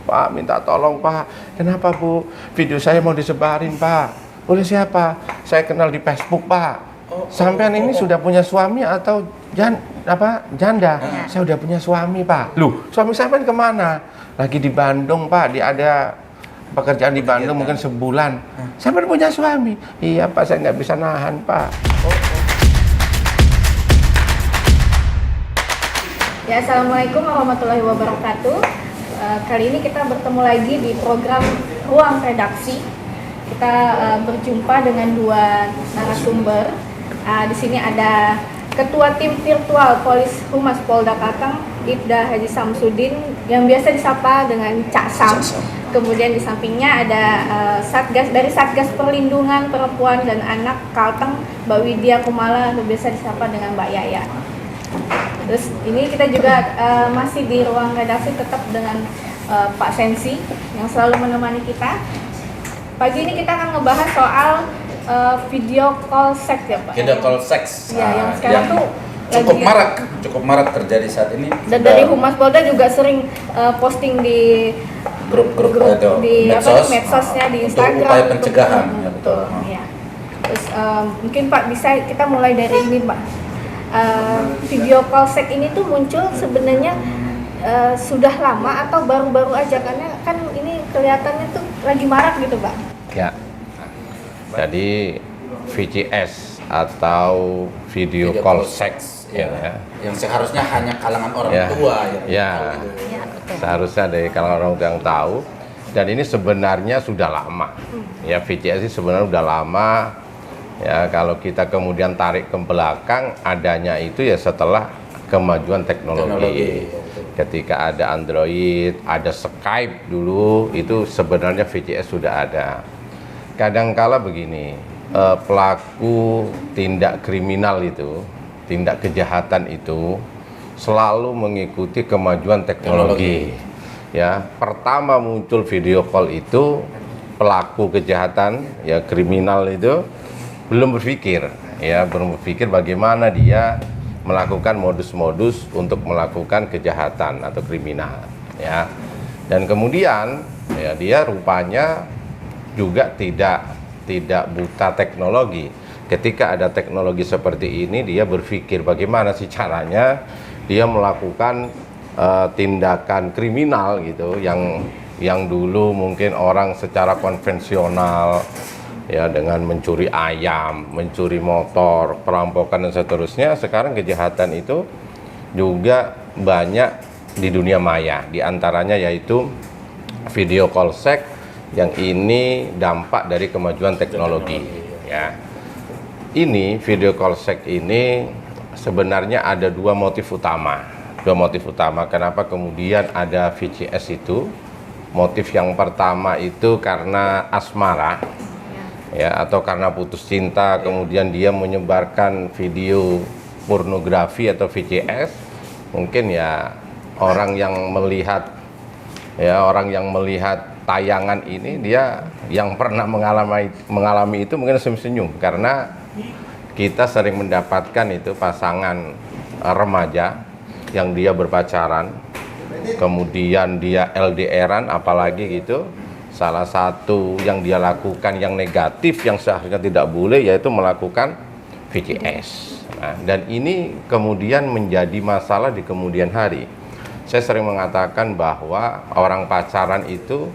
Pak, minta tolong Pak. Kenapa Bu? Video saya mau disebarin Pak. Oleh siapa? Saya kenal di Facebook Pak. Sampean ini sudah punya suami atau janda? Saya udah punya suami Pak. Loh, suami sampean kemana? Lagi di Bandung Pak. Dia ada pekerjaan di Bandung mungkin sebulan. Sampean punya suami? Iya Pak, saya nggak bisa nahan Pak. Ya, Assalamualaikum warahmatullahi wabarakatuh. Kali ini kita bertemu lagi di program Ruang Redaksi. Kita berjumpa dengan dua narasumber. Di sini ada Ketua Tim Virtual Polis Humas Polda Kalteng, Ibda Haji Samsudin, yang biasa disapa dengan Cak Sam. Kemudian di sampingnya ada dari Satgas Perlindungan Perempuan dan Anak Kalteng, Mbak Widya Kumala, yang biasa disapa dengan Mbak Yaya. Terus ini kita juga masih di ruang redaksi tetap dengan Pak Sensi yang selalu menemani kita. Pagi ini kita akan ngebahas soal video call seks ya Pak. Video call seks. Ya, yang sekarang tuh cukup marak terjadi saat ini. Dan dari Humas Polda juga sering posting di grup di medsosnya, di Instagram. Untuk upaya pencegahan. Ya, betul. Ya. Terus mungkin Pak bisa kita mulai dari ini Pak. Video call seks ini tuh muncul sebenarnya sudah lama atau baru-baru aja, karena kan ini kelihatannya tuh lagi marak gitu Pak. Ya. Jadi VCS atau video call seks ya. Yang seharusnya hanya kalangan orang tua seharusnya dari kalangan orang tua yang tahu, dan ini sebenarnya sudah lama. Ya, VCS ini sebenarnya sudah lama. Ya, kalau kita kemudian tarik ke belakang, adanya itu ya setelah kemajuan teknologi. Ketika ada Android, ada Skype dulu, itu sebenarnya VCS sudah ada. Kadangkala begini, pelaku tindak kriminal itu, tindak kejahatan itu selalu mengikuti kemajuan teknologi. Ya, pertama muncul video call itu, pelaku kejahatan ya kriminal itu belum berpikir bagaimana dia melakukan modus-modus untuk melakukan kejahatan atau kriminal ya. Dan kemudian ya dia rupanya juga tidak buta teknologi. Ketika ada teknologi seperti ini, dia berpikir bagaimana sih caranya dia melakukan tindakan kriminal gitu yang dulu mungkin orang secara konvensional ya, dengan mencuri ayam, mencuri motor, perampokan dan seterusnya. Sekarang kejahatan itu juga banyak di dunia maya, di antaranya yaitu video call seks, yang ini dampak dari kemajuan teknologi ya. Ini video call seks ini sebenarnya ada dua motif utama kenapa kemudian ada VCS itu. Motif yang pertama itu karena asmara ya, atau karena putus cinta, kemudian dia menyebarkan video pornografi atau VCS. Mungkin ya orang yang melihat tayangan ini, dia yang pernah mengalami itu mungkin senyum, karena kita sering mendapatkan itu pasangan remaja yang dia berpacaran, kemudian dia LDR-an apalagi gitu. Salah satu yang dia lakukan yang negatif, yang seharusnya tidak boleh, yaitu melakukan VCS. Nah, dan ini kemudian menjadi masalah di kemudian hari. Saya sering mengatakan bahwa orang pacaran itu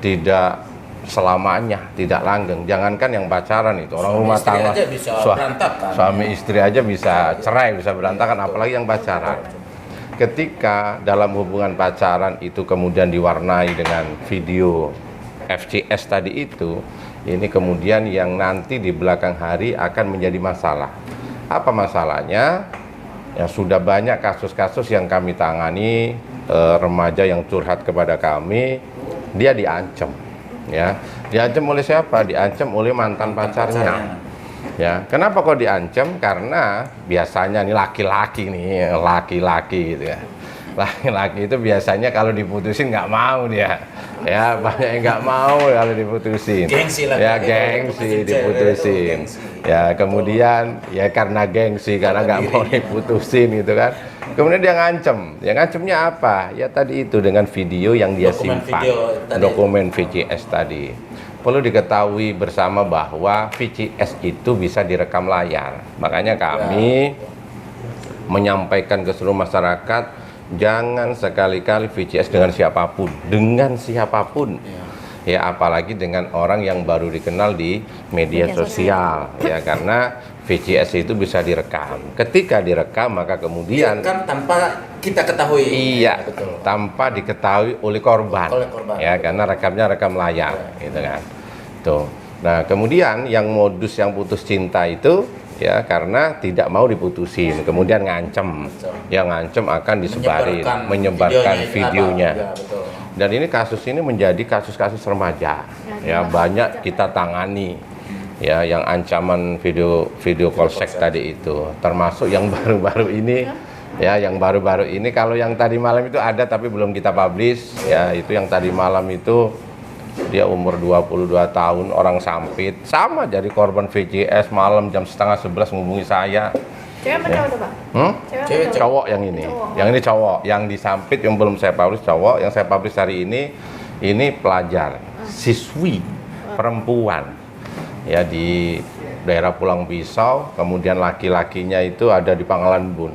tidak selamanya, tidak langgeng. Jangankan yang pacaran itu, orang rumah tangga, suami istri aja bisa cerai, bisa berantakan, apalagi yang pacaran. Ketika dalam hubungan pacaran itu kemudian diwarnai dengan video FCS tadi itu, ini kemudian yang nanti di belakang hari akan menjadi masalah. Apa masalahnya? Ya, sudah banyak kasus-kasus yang kami tangani, remaja yang curhat kepada kami, dia diancam. Ya, diancam oleh siapa? Diancam oleh mantan pacarnya. Ya, kenapa kok diancam? Karena biasanya nih laki-laki gitu ya. Laki-laki itu biasanya kalau diputusin nggak mau dia, ya banyak yang nggak mau kalau diputusin. Gengsi lah. Ya gengsi diputusin. Ya kemudian ya karena gengsi, karena nggak mau diputusin gitu kan. Kemudian dia ngancem. Ya ngancemnya apa? Ya tadi itu dengan video yang dia Dokumen simpan, video tadi. dokumen VCS tadi. Perlu diketahui bersama bahwa VCS itu bisa direkam layar. Makanya kami menyampaikan ke seluruh masyarakat, jangan sekali-kali VCS dengan siapapun, ya apalagi dengan orang yang baru dikenal di media sosial, ya karena VCS itu bisa direkam. Ketika direkam maka kemudian kan tanpa kita ketahui. iya, betul. tanpa diketahui oleh korban, ya karena rekamnya rekam layar, gitu kan. Tuh. Nah kemudian yang modus yang putus cinta itu ya karena tidak mau diputusin, kemudian ngancem, yang ngancem akan disebarin, menyebarkan videonya. Ya, betul. Dan ini kasus ini menjadi kasus-kasus remaja, ya banyak kita tangani, ya yang ancaman video call seks tadi itu, termasuk yang baru-baru ini, ya yang baru-baru ini. Kalau yang tadi malam itu ada tapi belum kita publish, ya itu yang tadi malam itu. Dia umur 22 tahun, orang Sampit, sama jadi korban VCS malam jam 10:30 menghubungi saya. Cewek apa cowok tuh, Pak? Cewek. Cowok yang ini. Yang ini cowok, yang di Sampit yang belum saya publish cowok, yang saya publish hari ini pelajar, siswi perempuan. Ya di daerah Pulang Pisau, kemudian laki-lakinya itu ada di Pangkalan Bun.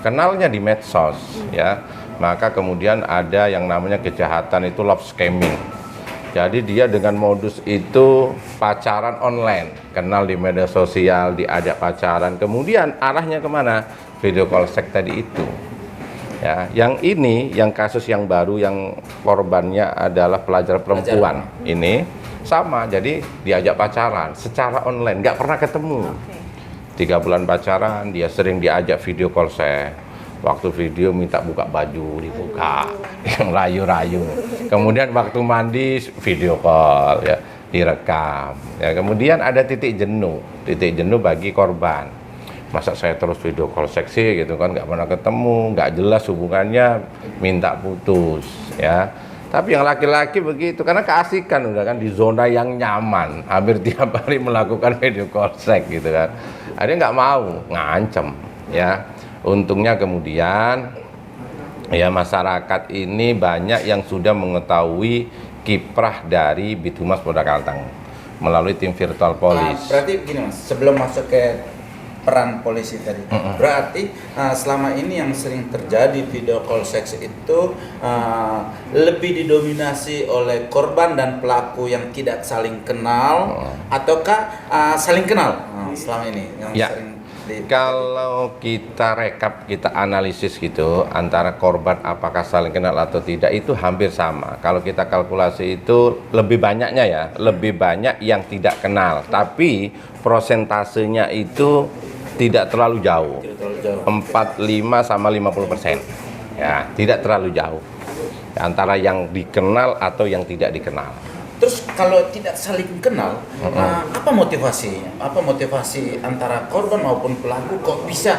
Kenalnya di medsos, ya. Maka kemudian ada yang namanya kejahatan itu love scamming. Jadi dia dengan modus itu pacaran online, kenal di media sosial, diajak pacaran, kemudian arahnya kemana? Video call seks tadi itu. Ya, yang ini, yang kasus yang baru, yang korbannya adalah pelajar perempuan. Ini sama, jadi diajak pacaran secara online, nggak pernah ketemu. 3 bulan pacaran, dia sering diajak video call seks. Waktu video minta buka baju, dibuka, yang rayu-rayu. Kemudian waktu mandi video call, ya direkam. Ya kemudian ada titik jenuh bagi korban. Masa saya terus video call seksi gitu kan, nggak pernah ketemu, nggak jelas hubungannya, minta putus, ya. Tapi yang laki-laki begitu, karena keasikan udah kan di zona yang nyaman, hampir tiap hari melakukan video call seks gitu kan. Ada nggak mau, ngancem, ya. Untungnya kemudian ya masyarakat ini banyak yang sudah mengetahui kiprah dari Bithumas Polda Kalteng melalui tim virtual police. Berarti begini Mas, sebelum masuk ke peran polisi tadi, berarti selama ini yang sering terjadi video call seks itu lebih didominasi oleh korban dan pelaku yang tidak saling kenal, ataukah saling kenal selama ini yang sering Kalau kita rekap, kita analisis gitu antara korban apakah saling kenal atau tidak, itu hampir sama. Kalau kita kalkulasi itu lebih banyaknya ya, lebih banyak yang tidak kenal, tapi prosentasenya itu tidak terlalu jauh, 45 sama 50%, ya tidak terlalu jauh antara yang dikenal atau yang tidak dikenal. Terus kalau tidak saling kenal, apa motivasinya? Apa motivasi antara korban maupun pelaku kok bisa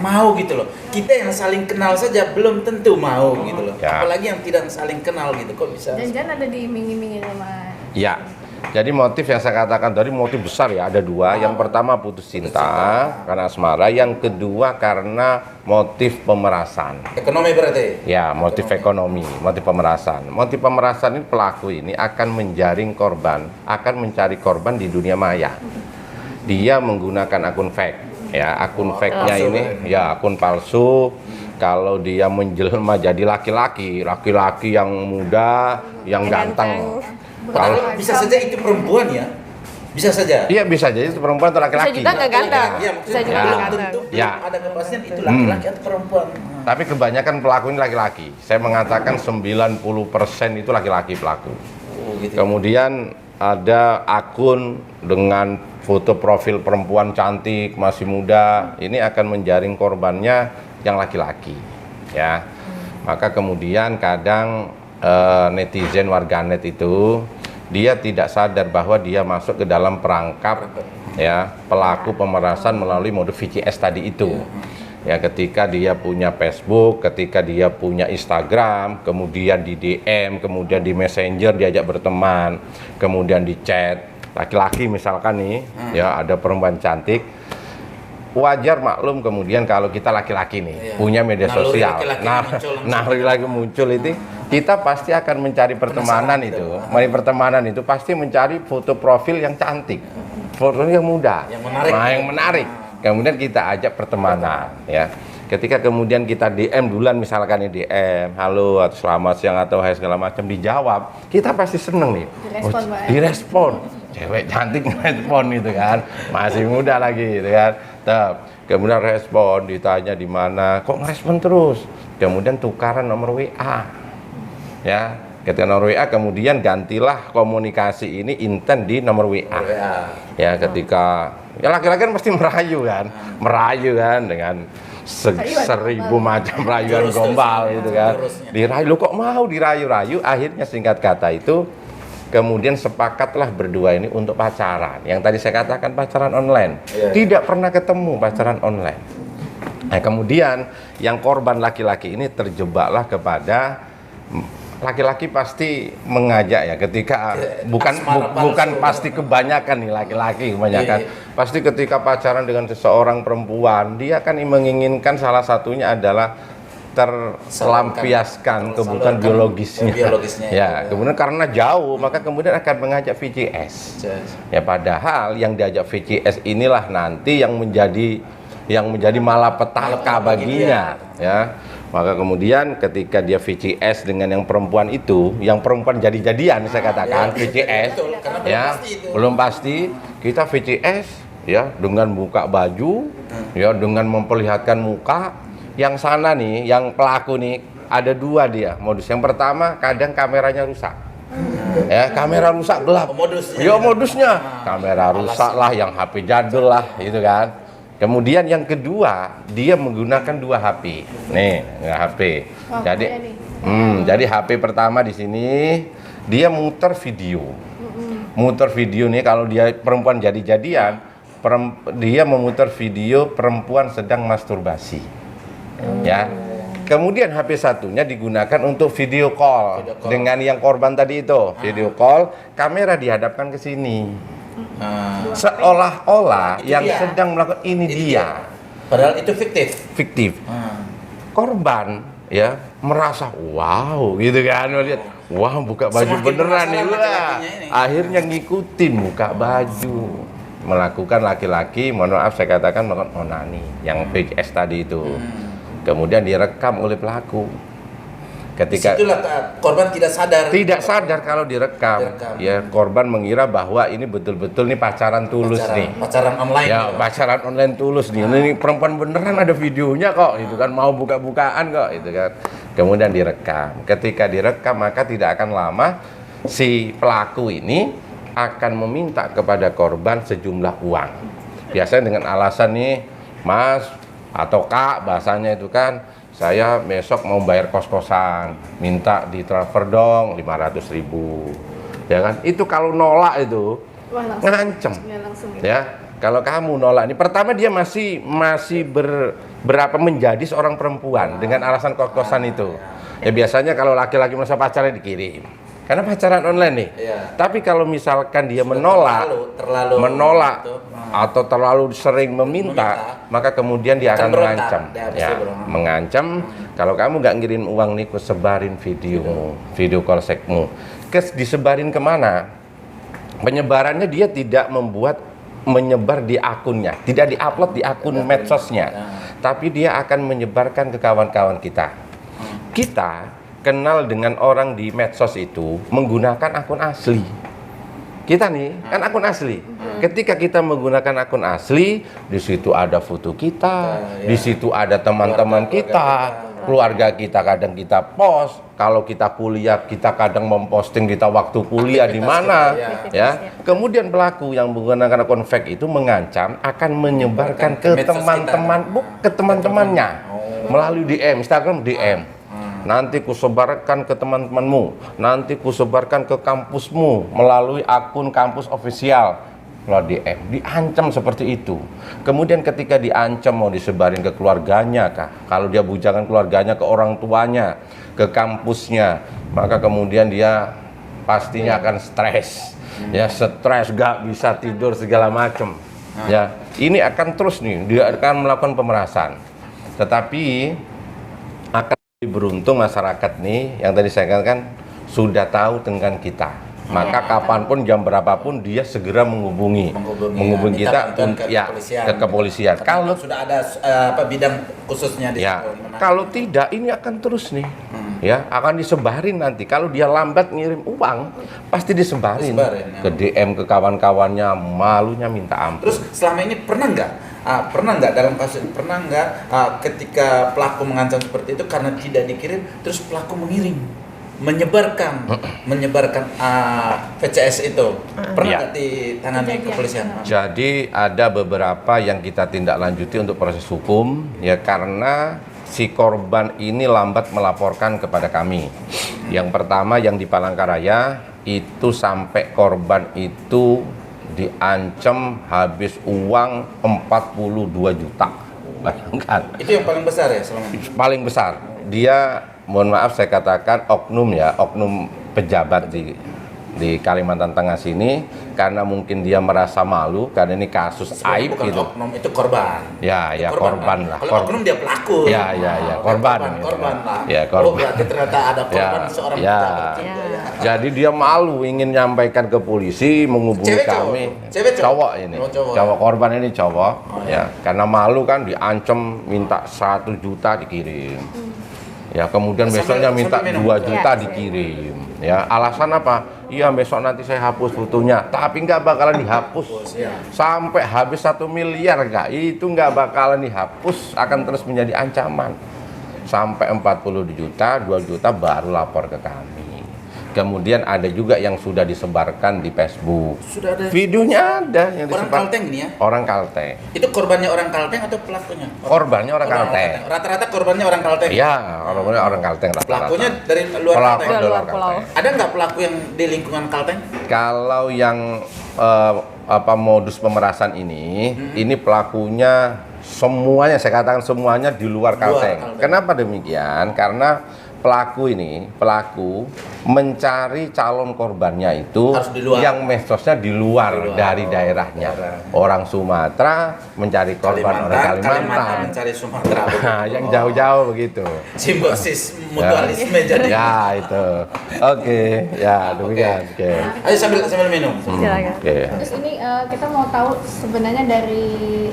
mau gitu loh? Kita yang saling kenal saja belum tentu mau gitu loh. Ya. Apalagi yang tidak saling kenal gitu, kok bisa? Jangan ada diiming-imingin sama. Ya, jadi motif yang saya katakan tadi motif besar ya, ada dua. Yang pertama putus cinta karena asmara, yang kedua karena motif pemerasan. Ekonomi berarti? Ya, motif ekonomi, motif pemerasan. Motif pemerasan ini pelaku ini akan menjaring korban, akan mencari korban di dunia maya. Dia menggunakan akun fake, ya akun fake-nya ini, ya akun palsu. Kalau dia menjelma jadi laki-laki yang muda, yang ganteng. Kalau bisa saja itu perempuan ya, bisa saja. Iya bisa jadi itu perempuan atau laki-laki. Bisa juga nggak ganteng. Iya, Bisa juga belum nggak ganteng. tentu Ya. ada kepastian itu laki-laki atau perempuan. Tapi kebanyakan pelaku ini laki-laki. Saya mengatakan 90% itu laki-laki pelaku. Gitu. Kemudian ada akun dengan foto profil perempuan cantik, masih muda. Ini akan menjaring korbannya yang laki-laki. Ya. Maka kemudian kadang netizen warganet itu dia tidak sadar bahwa dia masuk ke dalam perangkap ya pelaku pemerasan melalui mode VCS tadi itu. Ya, ketika dia punya Facebook, ketika dia punya Instagram, kemudian di DM, kemudian di Messenger diajak berteman, kemudian di chat. Laki-laki misalkan nih, ya ada perempuan cantik, wajar maklum kemudian kalau kita laki-laki nih punya media sosial, naluri lagi muncul itu, kita pasti akan mencari pertemanan itu, pasti mencari foto profil yang cantik, foto yang muda, yang menarik. Kemudian kita ajak pertemanan, ya. Ketika kemudian kita DM duluan, misalkan nih DM, halo atau selamat siang atau hai segala macam, dijawab, kita pasti seneng nih. Direspon. Cewek cantik respon gitu kan, masih muda lagi gitu kan. Kemudian respon, ditanya di mana, kok ngerespon terus. Kemudian tukaran nomor WA, ya. Ketika nomor WA, kemudian gantilah komunikasi ini intent di nomor WA. Ya, ketika ya laki-laki kan pasti merayu kan dengan seribu macam rayuan gombal gitu kan. Dirayu, kok mau dirayu-rayu, akhirnya singkat kata itu kemudian sepakatlah berdua ini untuk pacaran. Yang tadi saya katakan pacaran online. Tidak pernah ketemu, pacaran online. Nah, kemudian yang korban laki-laki ini terjebaklah kepada laki-laki pasti mengajak ya ketika bukan pasti kebanyakan nih laki-laki kebanyakan pasti ketika pacaran dengan seseorang perempuan dia kan menginginkan salah satunya adalah terlampiaskan kebutuhan biologisnya. Ya, kemudian karena jauh maka kemudian akan mengajak VCS. Ya, padahal yang diajak VCS inilah nanti yang menjadi malapetaka baginya, ya. Maka kemudian ketika dia VCS dengan yang perempuan itu, yang perempuan jadi-jadian saya katakan VCS, ya belum pasti kita VCS, ya dengan buka baju, ya dengan memperlihatkan muka. Yang sana nih, yang pelaku nih ada dua dia modus. Yang pertama kadang kameranya rusak, ya kamera rusak gelap, modusnya kamera rusak lah, yang HP jadul lah, gitu kan. Kemudian yang kedua, dia menggunakan dua HP. Nih, HP. Jadi HP pertama di sini dia muter video. Muter video nih kalau dia perempuan jadi-jadian, dia memutar video perempuan sedang masturbasi. Ya. Kemudian HP satunya digunakan untuk video call dengan yang korban tadi itu. Video call, kamera dihadapkan ke sini. Seolah-olah yang sedang melakukan ini dia. Padahal itu fiktif. Korban ya merasa wow gitu kan, lihat wah buka baju semakin beneran nih, akhirnya ngikutin buka baju, melakukan laki-laki, mohon maaf saya katakan melakukan onani yang VCS tadi itu. Kemudian direkam oleh pelaku. Ketika disitulah korban tidak sadar kalau direkam. Ya, korban mengira bahwa ini betul-betul nih pacaran tulus pacaran online ya, pacaran online tulus nih. Ini perempuan beneran ada videonya kok, itu kan mau buka-bukaan kok, itu kan. Kemudian direkam. Ketika direkam maka tidak akan lama si pelaku ini akan meminta kepada korban sejumlah uang. Biasanya dengan alasan nih, Mas atau Kak bahasanya itu kan, saya besok mau bayar kos-kosan, minta ditransfer dong 500.000, ya kan? Itu kalau nolak itu ngancem, ya. Kalau kamu nolak, ini pertama dia masih berapa menjadi seorang perempuan dengan alasan kos-kosan itu. Ya biasanya kalau laki-laki merasa pacarnya dikirim, karena pacaran online nih. Tapi kalau misalkan dia menolak atau terlalu sering meminta, maka kemudian dia akan mengancam. Ya, mengancam, kalau kamu nggak ngirim uang nih, aku sebarin videomu, video call seksmu. Disebarin kemana? Penyebarannya dia tidak menyebar di akunnya, tidak diupload di akun medsosnya, tapi dia akan menyebarkan ke kawan-kawan kita. Kita kenal dengan orang di medsos itu menggunakan akun asli. Kita nih kan akun asli. Ketika kita menggunakan akun asli, di situ ada foto kita, di situ ada teman-teman kita, keluarga kita kadang kita post. Kalau kita kuliah, kita kadang memposting kita waktu kuliah di mana, ya. Kemudian pelaku yang menggunakan akun fake itu mengancam akan menyebarkan ke teman-temannya melalui DM, Instagram DM. Nanti kusebarkan ke teman-temanmu, nanti kusebarkan ke kampusmu melalui akun kampus official. keluar DM, diancam seperti itu. Kemudian ketika diancam mau disebarin ke keluarganya kah? Kalau dia bujangan keluarganya, ke orang tuanya, ke kampusnya, maka kemudian dia pastinya akan stres. Ya, stres, gak bisa tidur segala macam. Ya, ini akan terus nih, dia akan melakukan pemerasan. Tetapi akan lebih beruntung masyarakat nih yang tadi saya katakan sudah tahu dengan kita. Maka kapanpun jam berapapun dia segera menghubungi kita ke kepolisian. Kalau sudah ada bidang khususnya di ya, situ. kalau tidak ini akan terus nih. Ya, akan disebarin nanti. Kalau dia lambat ngirim uang, pasti disebarin ke DM ke kawan-kawannya, malunya minta ampun. Terus selama ini pernah nggak dalam kasus ketika pelaku mengancam seperti itu karena tidak dikirim, terus pelaku menyebarkan VCS itu pernah nggak ditangani kepolisian? Jadi ada beberapa yang kita tindak lanjuti untuk proses hukum ya karena si korban ini lambat melaporkan kepada kami. Yang pertama yang di Palangkaraya itu sampai korban itu diancam habis uang 42 juta. Bayangkan. Itu yang paling besar ya selama ini? Paling besar. Dia, mohon maaf saya katakan oknum pejabat di Kalimantan Tengah sini karena mungkin dia merasa malu karena ini kasus aib bukan gitu. Oknum, itu korban. Ya, ya korban lah. Kalau oknum dia pelaku. Ya, korban. Korban lah. Ya, korban. Oh, berarti ternyata ada korban seorang pejabat. Jadi dia malu ingin nyampaikan ke polisi, menghubungi kami. Cowok ini. Cowok korban ini cowok. Ya, karena malu kan diancam minta 1 juta dikirim. Ya, kemudian besoknya minta 2 juta dikirim. Ya, alasan apa? Iya, besok nanti saya hapus fotonya. Tapi nggak bakalan dihapus. Sampai habis 1 miliar nggak? Itu nggak bakalan dihapus, akan terus menjadi ancaman. Sampai 40 juta, 2 juta baru lapor ke kami. Kemudian ada juga yang sudah disebarkan di Facebook. Sudah ada. Videonya ada yang Orang Kalteng ini ya? Orang Kalteng. Itu korbannya orang Kalteng atau pelakunya? Korbannya orang Kalteng. Rata-rata korbannya orang Kalteng. Iya, korbannya orang Kalteng rata-rata. Pelakunya dari luar Kalteng. Dari luar pulau. Ada nggak pelaku yang di lingkungan Kalteng? Kalau yang modus pemerasan ini pelakunya semuanya, saya katakan semuanya di luar Kalteng. Kenapa demikian? Karena pelaku mencari calon korbannya itu yang medsosnya di luar dari daerahnya. Orang Sumatera mencari korban orang Kalimantan mencari Sumatera. yang jauh-jauh begitu. Simbiosis mutualisme jadi. Ya itu. Oke, ya demikian. Oke. Ayo sambil minum. Oke. Terus ini kita mau tahu sebenarnya dari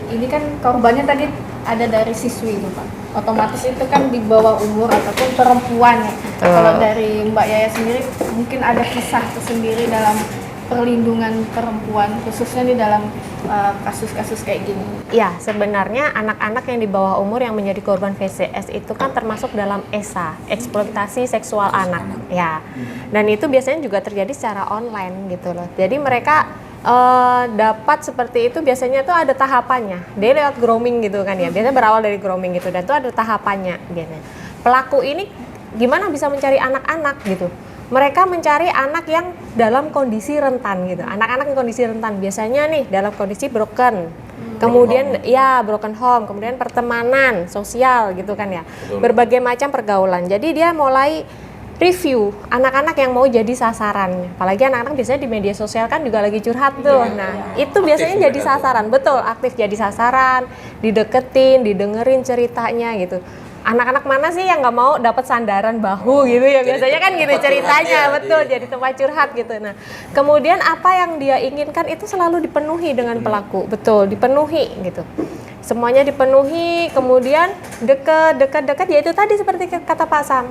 ini kan korbannya tadi ada dari siswi itu Pak. Otomatis itu kan di bawah umur ataupun perempuan ya. Kalau dari Mbak Yaya sendiri mungkin ada kisah tersendiri dalam perlindungan perempuan khususnya di dalam kasus-kasus kayak gini. Ya, sebenarnya anak-anak yang di bawah umur yang menjadi korban VCS itu kan termasuk dalam ESA, eksploitasi seksual anak, ya. Dan itu biasanya juga terjadi secara online gitu loh. Jadi mereka dapat seperti itu biasanya tuh ada tahapannya. Dia lewat grooming gitu kan ya. Biasanya berawal dari grooming gitu dan itu ada tahapannya biasanya. Pelaku ini gimana bisa mencari anak-anak gitu. Mereka mencari anak yang dalam kondisi rentan gitu. Anak-anak yang kondisi rentan biasanya nih dalam kondisi broken. Kemudian broken home, kemudian pertemanan, sosial gitu kan ya. Berbagai macam pergaulan. Jadi dia mulai review anak-anak yang mau jadi sasaran. Apalagi anak-anak biasanya di media sosial kan juga lagi curhat tuh. Nah, itu biasanya jadi sasaran. Betul, aktif jadi sasaran, dideketin, didengerin ceritanya gitu. Anak-anak mana sih yang nggak mau dapat sandaran bahu gitu ya, biasanya kan gitu ceritanya, betul, jadi tempat curhat gitu. Nah, kemudian apa yang dia inginkan itu selalu dipenuhi dengan pelaku, betul, dipenuhi gitu. Semuanya dipenuhi, kemudian deket, ya itu tadi seperti kata Pak Sam,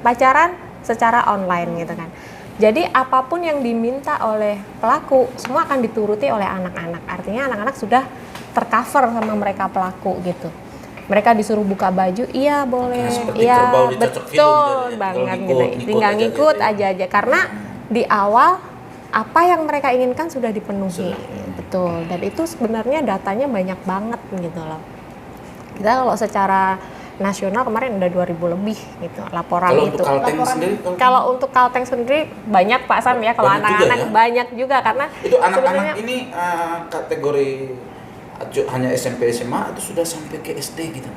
pacaran secara online gitu kan. Jadi apapun yang diminta oleh pelaku semua akan dituruti oleh anak-anak. Artinya anak-anak sudah tercover sama mereka pelaku gitu. Mereka disuruh buka baju, iya boleh, iya betul banget gitu. Tinggal ngikut aja karena di awal apa yang mereka inginkan sudah dipenuhi, betul. Dan itu sebenarnya datanya banyak banget gitu loh. Kita kalau secara nasional kemarin udah 2.000 lebih gitu laporan Kalau itu. untuk Kalteng Laporan. sendiri, Kalau untuk Kalteng sendiri banyak Pak Sam ya, kalau Banyak juga anak-anak ya? banyak juga karena itu anak-anak sebenarnya ini kategori hanya SMP SMA atau sudah sampai ke SD gitu?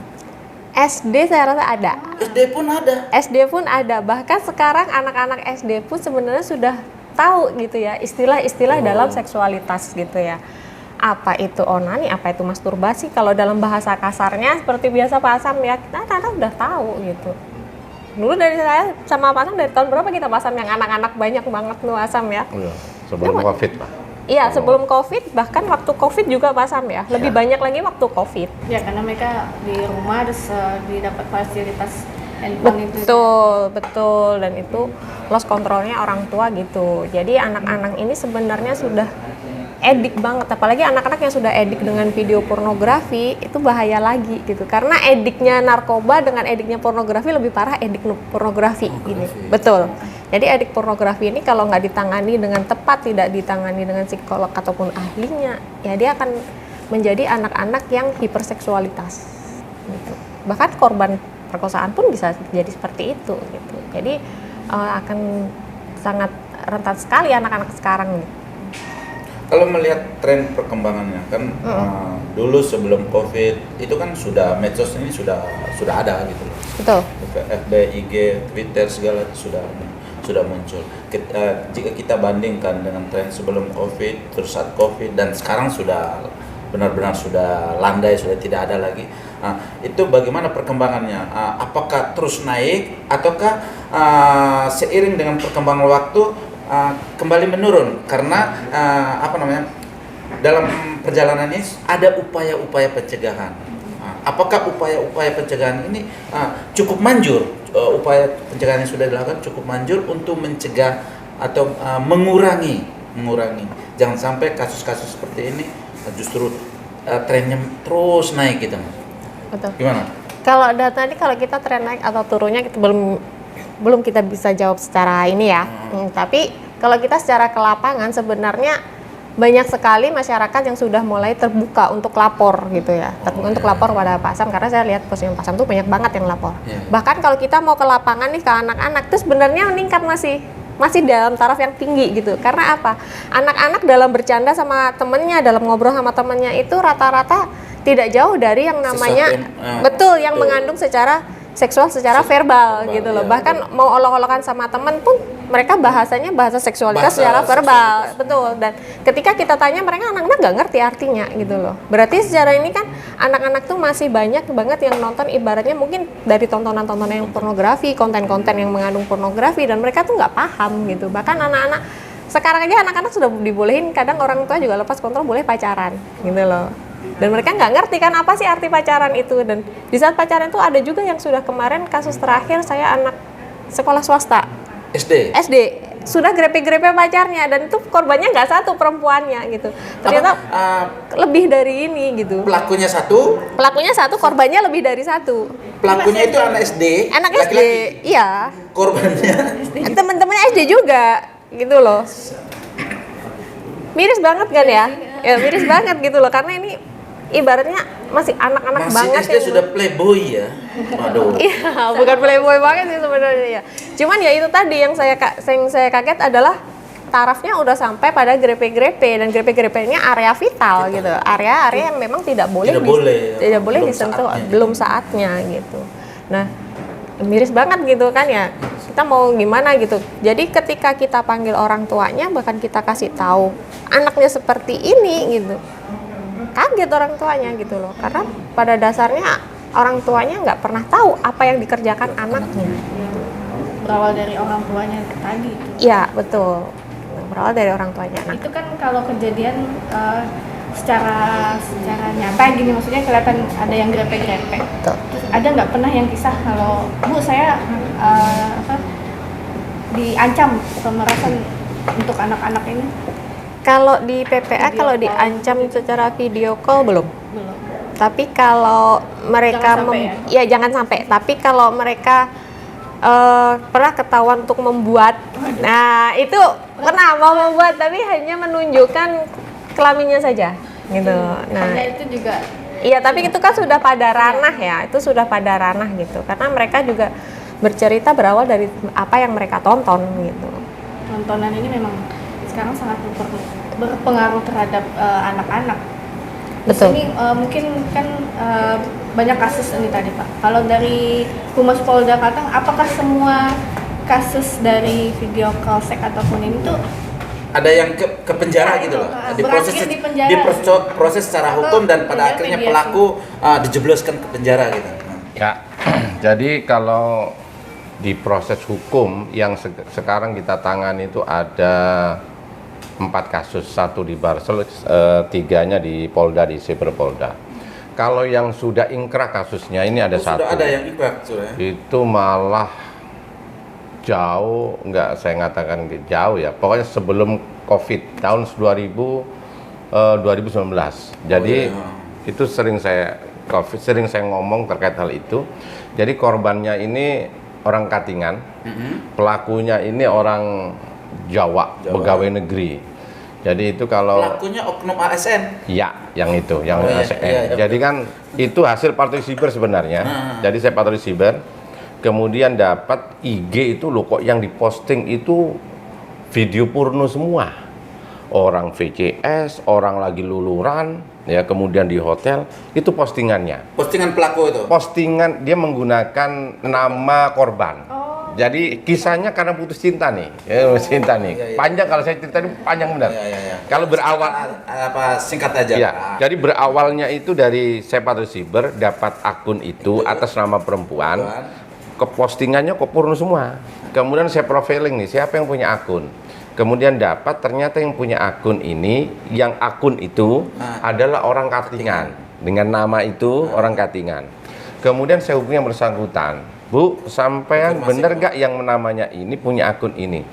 SD saya rasa ada. SD pun ada. SD pun ada, bahkan sekarang anak-anak SD pun sebenarnya sudah tahu gitu ya istilah-istilah dalam seksualitas gitu ya. Apa itu onani, apa itu masturbasi, kalau dalam bahasa kasarnya seperti biasa Pak Sam ya, kita udah tahu gitu. Dulu dari saya sama Pak Sam dari tahun berapa kita Pak Sam yang anak-anak banyak banget tuh Pak Sam ya. Iya, sebelum Covid, Pak. Iya, sebelum Covid, bahkan waktu Covid juga Pak Sam ya. Lebih banyak lagi waktu Covid. Ya karena mereka di rumah terus didapat fasilitas handphone itu. Betul. Dan itu loss controlnya orang tua gitu. Jadi anak-anak ini sebenarnya sudah edik banget. Apalagi anak-anak yang sudah edik dengan video pornografi, itu bahaya lagi gitu. Karena ediknya narkoba dengan ediknya pornografi lebih parah edik pornografi ini. Betul. Jadi edik pornografi ini kalau nggak ditangani dengan tepat, tidak ditangani dengan psikolog ataupun ahlinya, ya dia akan menjadi anak-anak yang hiperseksualitas. Gitu. Bahkan korban perkosaan pun bisa jadi seperti itu. Gitu. Jadi akan sangat rentan sekali anak-anak sekarang. Gitu. Kalau melihat tren perkembangannya kan dulu sebelum Covid itu kan sudah medsos ini sudah ada gitu loh. Betul. FB, IG, Twitter segala itu sudah muncul. Jika kita bandingkan dengan tren sebelum Covid, terus saat Covid dan sekarang sudah benar-benar sudah landai, sudah tidak ada lagi. Itu bagaimana perkembangannya? Apakah terus naik ataukah seiring dengan perkembangan waktu kembali menurun karena dalam perjalanan ini ada upaya-upaya pencegahan. Apakah upaya-upaya pencegahan ini cukup manjur? Upaya pencegahan yang sudah dilakukan cukup manjur untuk mencegah atau mengurangi. Jangan sampai kasus-kasus seperti ini justru trennya terus naik gitu. Betul. Gimana? Kalau data ini kalau kita tren naik atau turunnya kita belum kita bisa jawab secara ini ya. Tapi kalau kita secara ke lapangan sebenarnya banyak sekali masyarakat yang sudah mulai terbuka untuk lapor gitu ya. Untuk lapor pada Pak Sam karena saya lihat postingan Pak Sam tuh banyak banget yang lapor. Bahkan kalau kita mau ke lapangan nih ke anak-anak itu sebenarnya meningkat masih dalam taraf yang tinggi gitu. Karena apa? Anak-anak dalam bercanda sama temennya, dalam ngobrol sama temennya itu rata-rata tidak jauh dari yang namanya yang mengandung secara seksual secara verbal gitu loh. Ya, bahkan mau olok-olokan sama temen pun mereka bahasanya bahasa seksualitas secara verbal. Betul. Dan ketika kita tanya mereka anak-anak nggak ngerti artinya gitu loh. Berarti secara ini kan anak-anak tuh masih banyak banget yang nonton ibaratnya mungkin dari tontonan-tontonan yang pornografi, konten-konten yang mengandung pornografi dan mereka tuh nggak paham gitu. Bahkan anak-anak sekarang aja anak-anak sudah dibolehin, kadang orang tua juga lepas kontrol boleh pacaran gitu loh. Dan mereka nggak ngerti kan apa sih arti pacaran itu. Dan di saat pacaran itu ada juga yang sudah kemarin kasus terakhir saya anak sekolah swasta SD sudah grepe-grepe pacarnya dan itu korbannya nggak satu perempuannya gitu. Ternyata lebih dari ini gitu. Pelakunya satu, korbannya lebih dari satu. Pelakunya itu anak SD. Anak SD, iya. Korbannya Teman-temannya SD juga gitu loh. Miris banget kan ya? Ya miris banget gitu loh karena ini ibaratnya masih anak-anak banget SD sudah playboy ya. Waduh. Iya, bukan playboy banget sih sebenarnya ya. Cuman ya itu tadi yang saya kaget adalah tarafnya udah sampai pada grepe-grepe dan grepe-grepenya area vital gitu. Area yang memang tidak boleh disentuh belum saatnya gitu. Nah, miris banget gitu kan ya. Kita mau gimana gitu. Jadi ketika kita panggil orang tuanya bahkan kita kasih tahu anaknya seperti ini gitu. Kaget orang tuanya gitu loh, karena pada dasarnya orang tuanya nggak pernah tahu apa yang dikerjakan anaknya. Berawal dari orang tuanya tadi. Iya betul, berawal dari orang tuanya. Nah, itu kan kalau kejadian secara nyata gini, maksudnya kelihatan ada yang grepe-grepe. Terus ada nggak pernah yang kisah kalau Bu saya diancam pemerasan untuk anak-anak ini? kalau di PPA kalau diancam secara video call belum. Tapi kalau mereka jangan sampai. Tapi kalau mereka pernah ketahuan untuk membuat, nah itu pernah mau membuat tapi hanya menunjukkan kelaminnya saja, gitu. Nah itu juga Iya, tapi itu kan sudah pada ranah ya, itu sudah pada ranah gitu. Karena mereka juga bercerita berawal dari apa yang mereka tonton gitu. Tontonan ini memang sekarang sangat berpengaruh terhadap anak-anak. Betul. Ini mungkin kan banyak kasus ini tadi Pak. Kalau dari Humas Polda Kalteng, apakah semua kasus dari video call seks ataupun ini tuh ada yang ke penjara gitu loh, berakhir di penjara. diproses secara hukum dan pada akhirnya mediasi. pelaku dijebloskan ke penjara gitu. Ya, jadi kalau di proses hukum yang sekarang kita tangani itu ada 4 kasus, 1 di Barsel, 3-nya di Polda, di Siber Polda. Kalau yang sudah ingkrah kasusnya ini ada 1. Sudah ada yang ingkrah sudah. Itu malah jauh, enggak saya ngatakan jauh ya, pokoknya sebelum COVID tahun 2019. Jadi itu sering saya ngomong terkait hal itu. Jadi korbannya ini orang Katingan, pelakunya ini orang Jawa, pegawai negeri. Jadi itu kalau pelakunya oknum ASN. ya, yang itu, yang ASN. iya. Jadi kan itu hasil patroli siber sebenarnya. Jadi saya patroli siber, kemudian dapat IG itu loh, kok yang diposting itu video porno semua. Orang VCS, orang lagi luluran, ya kemudian di hotel, itu postingannya. Postingan pelaku itu. Postingan dia menggunakan nama korban. Jadi kisahnya karena putus cinta nih, ya, putus cinta nih. Iya. Panjang kalau saya cerita ini panjang benar. Iya. Kalau berawal Singkat aja. ya, jadi berawalnya itu dari saya patroli siber dapat akun itu atas nama perempuan. Ke postingannya kok porno semua. Kemudian saya profiling nih, siapa yang punya akun. Kemudian dapat ternyata yang punya akun ini, yang akun itu adalah orang Katingan. Dengan nama itu orang Katingan. Kemudian saya hubungi yang bersangkutan. Bu, sampean bener gak yang namanya ini punya akun ini?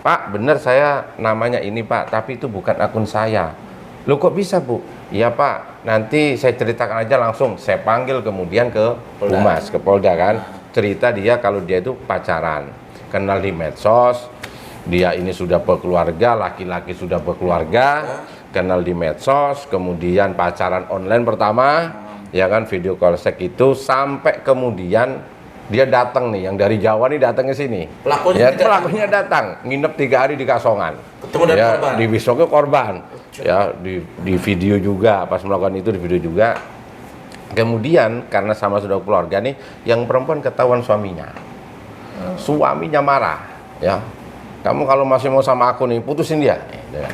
Pak, bener saya namanya ini Pak, tapi itu bukan akun saya. Loh kok bisa Bu? Iya Pak, nanti saya ceritakan aja langsung. Saya panggil kemudian ke Humas, ke Polda kan. Cerita dia kalau dia itu pacaran, kenal di medsos, dia ini sudah berkeluarga, laki-laki sudah berkeluarga, kenal di medsos, kemudian pacaran online pertama, ya kan, video call seks itu, sampai kemudian dia datang nih, yang dari Jawa nih datang ke sini. Pelakunya datang, nginep 3 hari di Kasongan. Ketemu dengan korban. Di besoknya korban. Ya, di video juga, pas melakukan itu di video juga. Kemudian karena sama sudah keluarga nih, yang perempuan ketahuan suaminya. Suaminya marah, ya. Kamu kalau masih mau sama aku nih, putusin dia. Ya.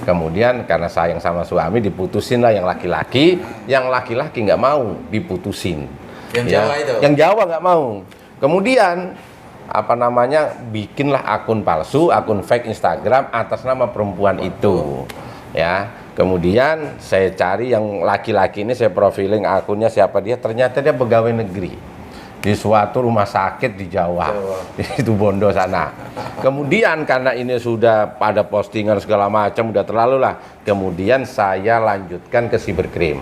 Kemudian karena sayang sama suami, diputusin lah yang laki-laki. Yang laki-laki nggak mau diputusin. Yang ya. Jawa itu? Yang Jawa nggak mau. Kemudian bikinlah akun palsu, akun fake Instagram atas nama perempuan itu. Ya. Kemudian saya cari yang laki-laki ini, saya profiling akunnya siapa dia. Ternyata dia pegawai negeri di suatu rumah sakit di Jawa. Itu Bondo sana. Kemudian karena ini sudah pada postingan segala macam, udah terlalu lah. Kemudian saya lanjutkan ke Siberkrim.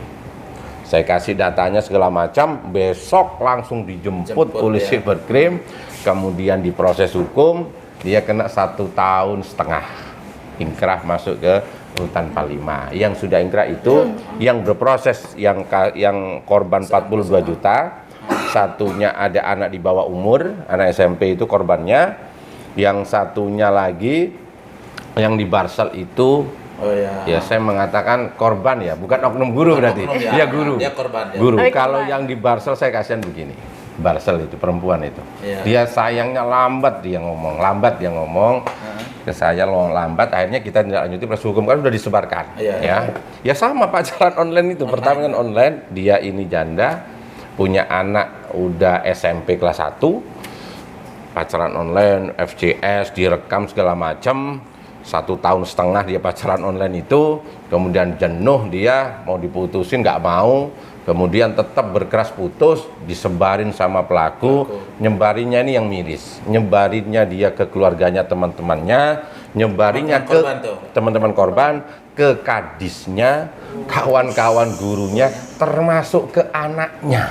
Saya kasih datanya segala macam, besok langsung dijemput oleh Siberkrim, kemudian diproses hukum, dia kena 1,5 tahun ingkrah masuk ke rutan 45. Yang sudah ingkrah itu yang berproses, yang korban 42 juta, satunya ada anak di bawah umur, anak SMP itu korbannya, yang satunya lagi yang di Barsel itu. Ya saya mengatakan korban ya, bukan oknum guru berarti. Iya guru. Dia korban. Ya. Guru. Kalau yang di Barsel saya kasihan begini. Barsel itu perempuan itu. Dia sayangnya lambat dia ngomong. Ke saya lambat, akhirnya kita tidak lanjuti proses hukum kan sudah disebarkan. Ya sama pacaran online itu. Pertama kan online, dia ini janda, punya anak udah SMP kelas 1. Pacaran online, FCS, direkam segala macam. 1,5 tahun dia pacaran online itu, kemudian jenuh dia mau diputusin nggak mau, kemudian tetap berkeras putus, disebarin sama pelaku, nyebarinnya ini yang miris, nyebarinnya dia ke keluarganya, teman-temannya, nyebarinnya ke teman-teman korban, ke kadisnya, kawan-kawan gurunya, termasuk ke anaknya.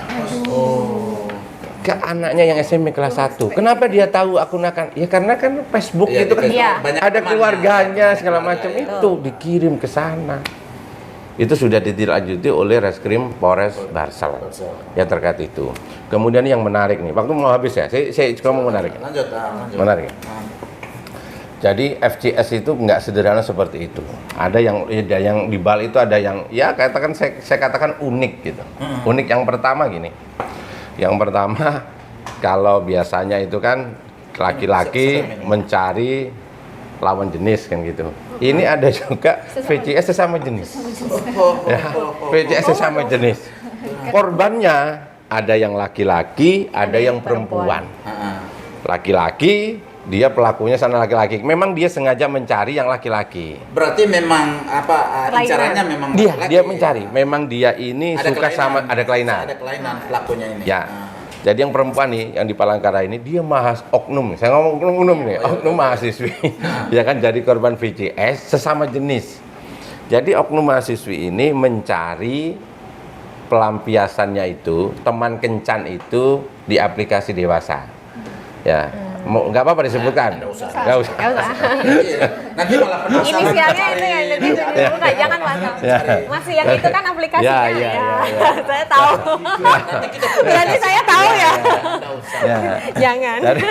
Ke anaknya yang SMP kelas 1. Kenapa dia tahu akun akan? Ya karena kan Facebook itu kan ada keluarganya segala macam itu dikirim ke sana. itu sudah ditindaklanjuti oleh Reskrim Polres Barsel yang terkait itu. Kemudian yang menarik nih, waktu mau habis ya, saya mau menarik. Lanjut. Menarik. Jadi FCS itu nggak sederhana seperti itu. Ada yang di balik itu ada yang ya katakan saya katakan unik gitu. Unik yang pertama gini. Yang pertama kalau biasanya itu kan laki-laki mencari lawan jenis kan gitu. Ini ada juga VCS sesama jenis. Ya, VCS sesama jenis. Korbannya ada yang laki-laki, ada yang perempuan. Laki-laki, dia pelakunya sana laki-laki. Memang dia sengaja mencari yang laki-laki. Berarti memang incarannya memang Dia mencari. Memang dia ini suka sama ada kelainan. Ada kelainan pelakunya ini. Ya. Jadi yang perempuan nih, yang di Palangkaraya ini, dia oknum. Saya ngomong oknum nih, oknum mahasiswi. Ya kan, jadi korban VCS sesama jenis. Jadi oknum mahasiswi ini mencari pelampiasannya itu, teman kencan itu di aplikasi dewasa. Ya, nggak apa-apa disebutkan. Nggak usah. Nanti malah penasaran. Inisialnya itu ya, jadi bukan, jangan Mas. Masih yang itu kan aplikasinya. Saya tahu. Berarti saya tahu ya. Jangan. Jadi,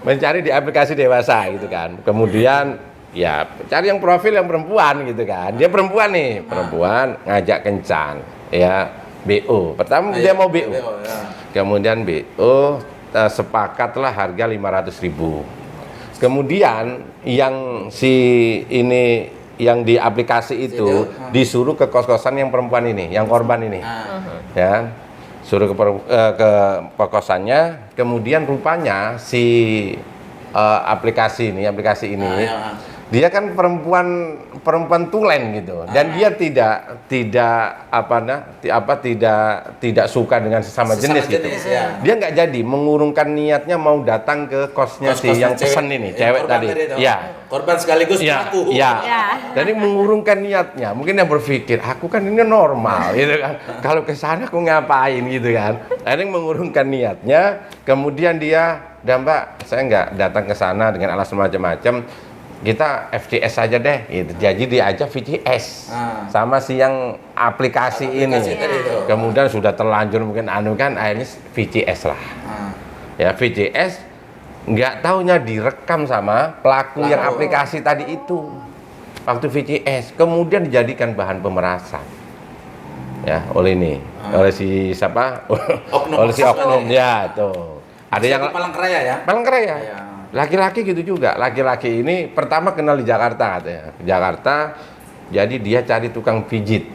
mencari di aplikasi dewasa gitu kan. Kemudian ya cari yang profil yang perempuan gitu kan. Dia perempuan nih, perempuan ngajak kencan, ya BO. Pertama dia mau BO. Kemudian BO sepakatlah harga 500.000. Kemudian yang yang di aplikasi itu disuruh ke kos-kosan yang perempuan ini, yang korban ini. Ya. Suruh ke kosannya, kemudian rupanya si aplikasi ini dia kan perempuan tulen gitu, dan dia tidak suka dengan sesama jenis gitu. Ya. Dia nggak jadi mengurungkan niatnya mau datang ke kosnya si yang pesan ini, cewek tadi. Ya. Korban sekaligus pelaku. Ya. Jadi mengurungkan niatnya. Mungkin dia berpikir, aku kan ini normal gitu kan. Kalau ke sana aku ngapain gitu kan. Akhirnya mengurungkan niatnya, kemudian dia, Mbak, saya nggak datang ke sana dengan alasan macam-macam. Kita FCS aja deh, gitu. Jadi dia aja VCS sama si yang aplikasi ini. Kemudian sudah terlanjur mungkin akhirnya VCS lah. Ya VCS, nggak taunya direkam sama pelaku yang aplikasi tadi itu waktu VCS, kemudian dijadikan bahan pemerasan. Ya oleh si siapa? Oleh si oknum ya tuh. Ada yang Palangkaraya ya? Palangkaraya. Laki-laki gitu juga. Laki-laki ini pertama kenal di Jakarta katanya. Jakarta, jadi dia cari tukang pijit.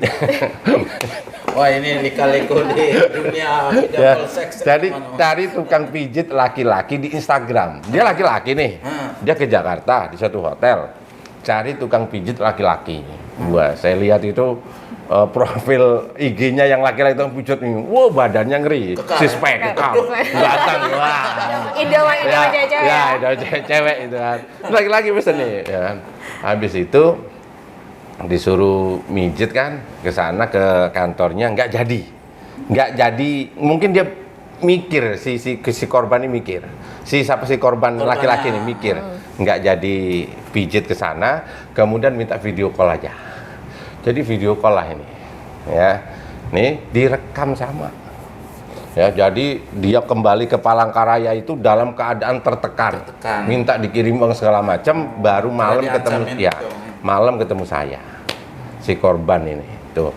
Wah, ini lika-liku di dunia video seks. Jadi cari tukang pijit laki-laki di Instagram. Dia laki-laki nih. Dia ke Jakarta di suatu hotel. Cari tukang pijit laki-laki. Saya lihat itu profil IG-nya yang laki-laki itu pijat nih, wow badannya ngeri, sispek, ganteng, wah. Idola cewek. Ya, cewek itu kan. Laki-laki pesen nih, ya kan. Habis itu disuruh mijit kan ke sana ke kantornya, nggak jadi. Mungkin dia mikir si korban ini mikir, si korban laki-laki ini mikir, nggak jadi pijit ke sana, kemudian minta video call aja. Jadi video call lah ini, ya, nih direkam sama, ya. Jadi dia kembali ke Palangkaraya itu dalam keadaan tertekan. Minta dikirim uang segala macam, baru malam ketemu saya, si korban ini, tuh.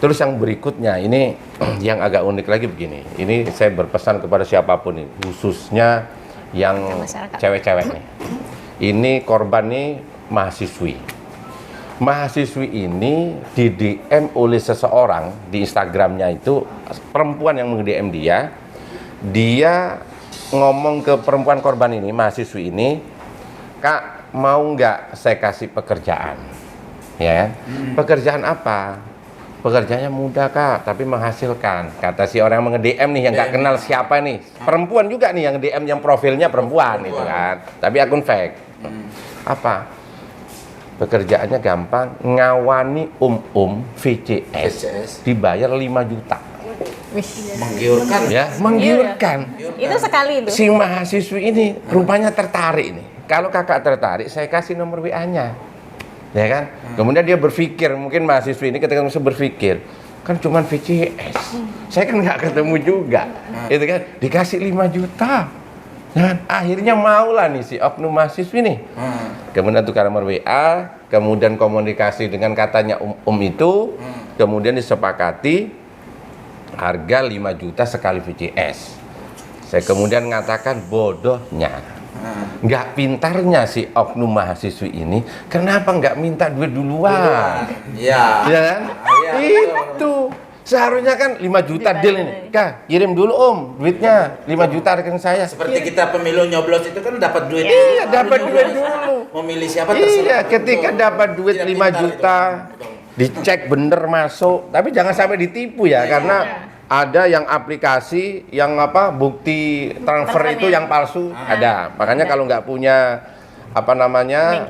Terus yang berikutnya ini yang agak unik lagi begini, ini saya berpesan kepada siapapun ini, khususnya yang cewek-cewek nih. Ini korban nih mahasiswi ini di DM oleh seseorang di Instagramnya itu, perempuan yang meng-DM dia ngomong ke perempuan korban ini, mahasiswi ini, Kak, mau nggak saya kasih pekerjaan, ya? Pekerjaan apa? Pekerjaannya mudah Kak, tapi menghasilkan, kata si orang yang nge-DM nih, yang nggak kenal siapa nih, perempuan juga nih yang DM, yang profilnya perempuan itu kan, tapi akun fake. Apa? Pekerjaannya gampang, ngawani VCS dibayar 5 juta. Menggiurkan Ya, menggiurkan. Itu sekali itu. Si mahasiswi ini rupanya tertarik nih. Kalau kakak tertarik, saya kasih nomor WA-nya. ya kan? Kemudian dia berpikir, mungkin mahasiswa ini ketika masih berpikir, kan cuman VCS, saya kan nggak ketemu juga, itu kan dikasih 5 juta, ya kan? Akhirnya maulah nih si oknum mahasiswa ini, kemudian tukar nomor WA, kemudian komunikasi dengan katanya itu, kemudian disepakati harga 5 juta sekali VCS. Saya kemudian mengatakan bodohnya, nggak pintarnya si oknum mahasiswi ini, kenapa nggak minta duit duluan? Iya. Ya kan? Iya, Itu seharusnya kan 5 juta deal ini. Kak, kirim dulu duitnya 5 juta rekening saya. Seperti kita pemilu nyoblos itu kan dapat duit. Iya, dulu. dapat Baru duit nyoblos. dulu. Memilih siapa Iya, terserah. ketika Betul. dapat duit Tidak 5 pintar juta, itu. dicek bener masuk, tapi jangan sampai ditipu ya, karena ada yang aplikasi yang bukti transfer itu yang palsu ada. Makanya kalau nggak punya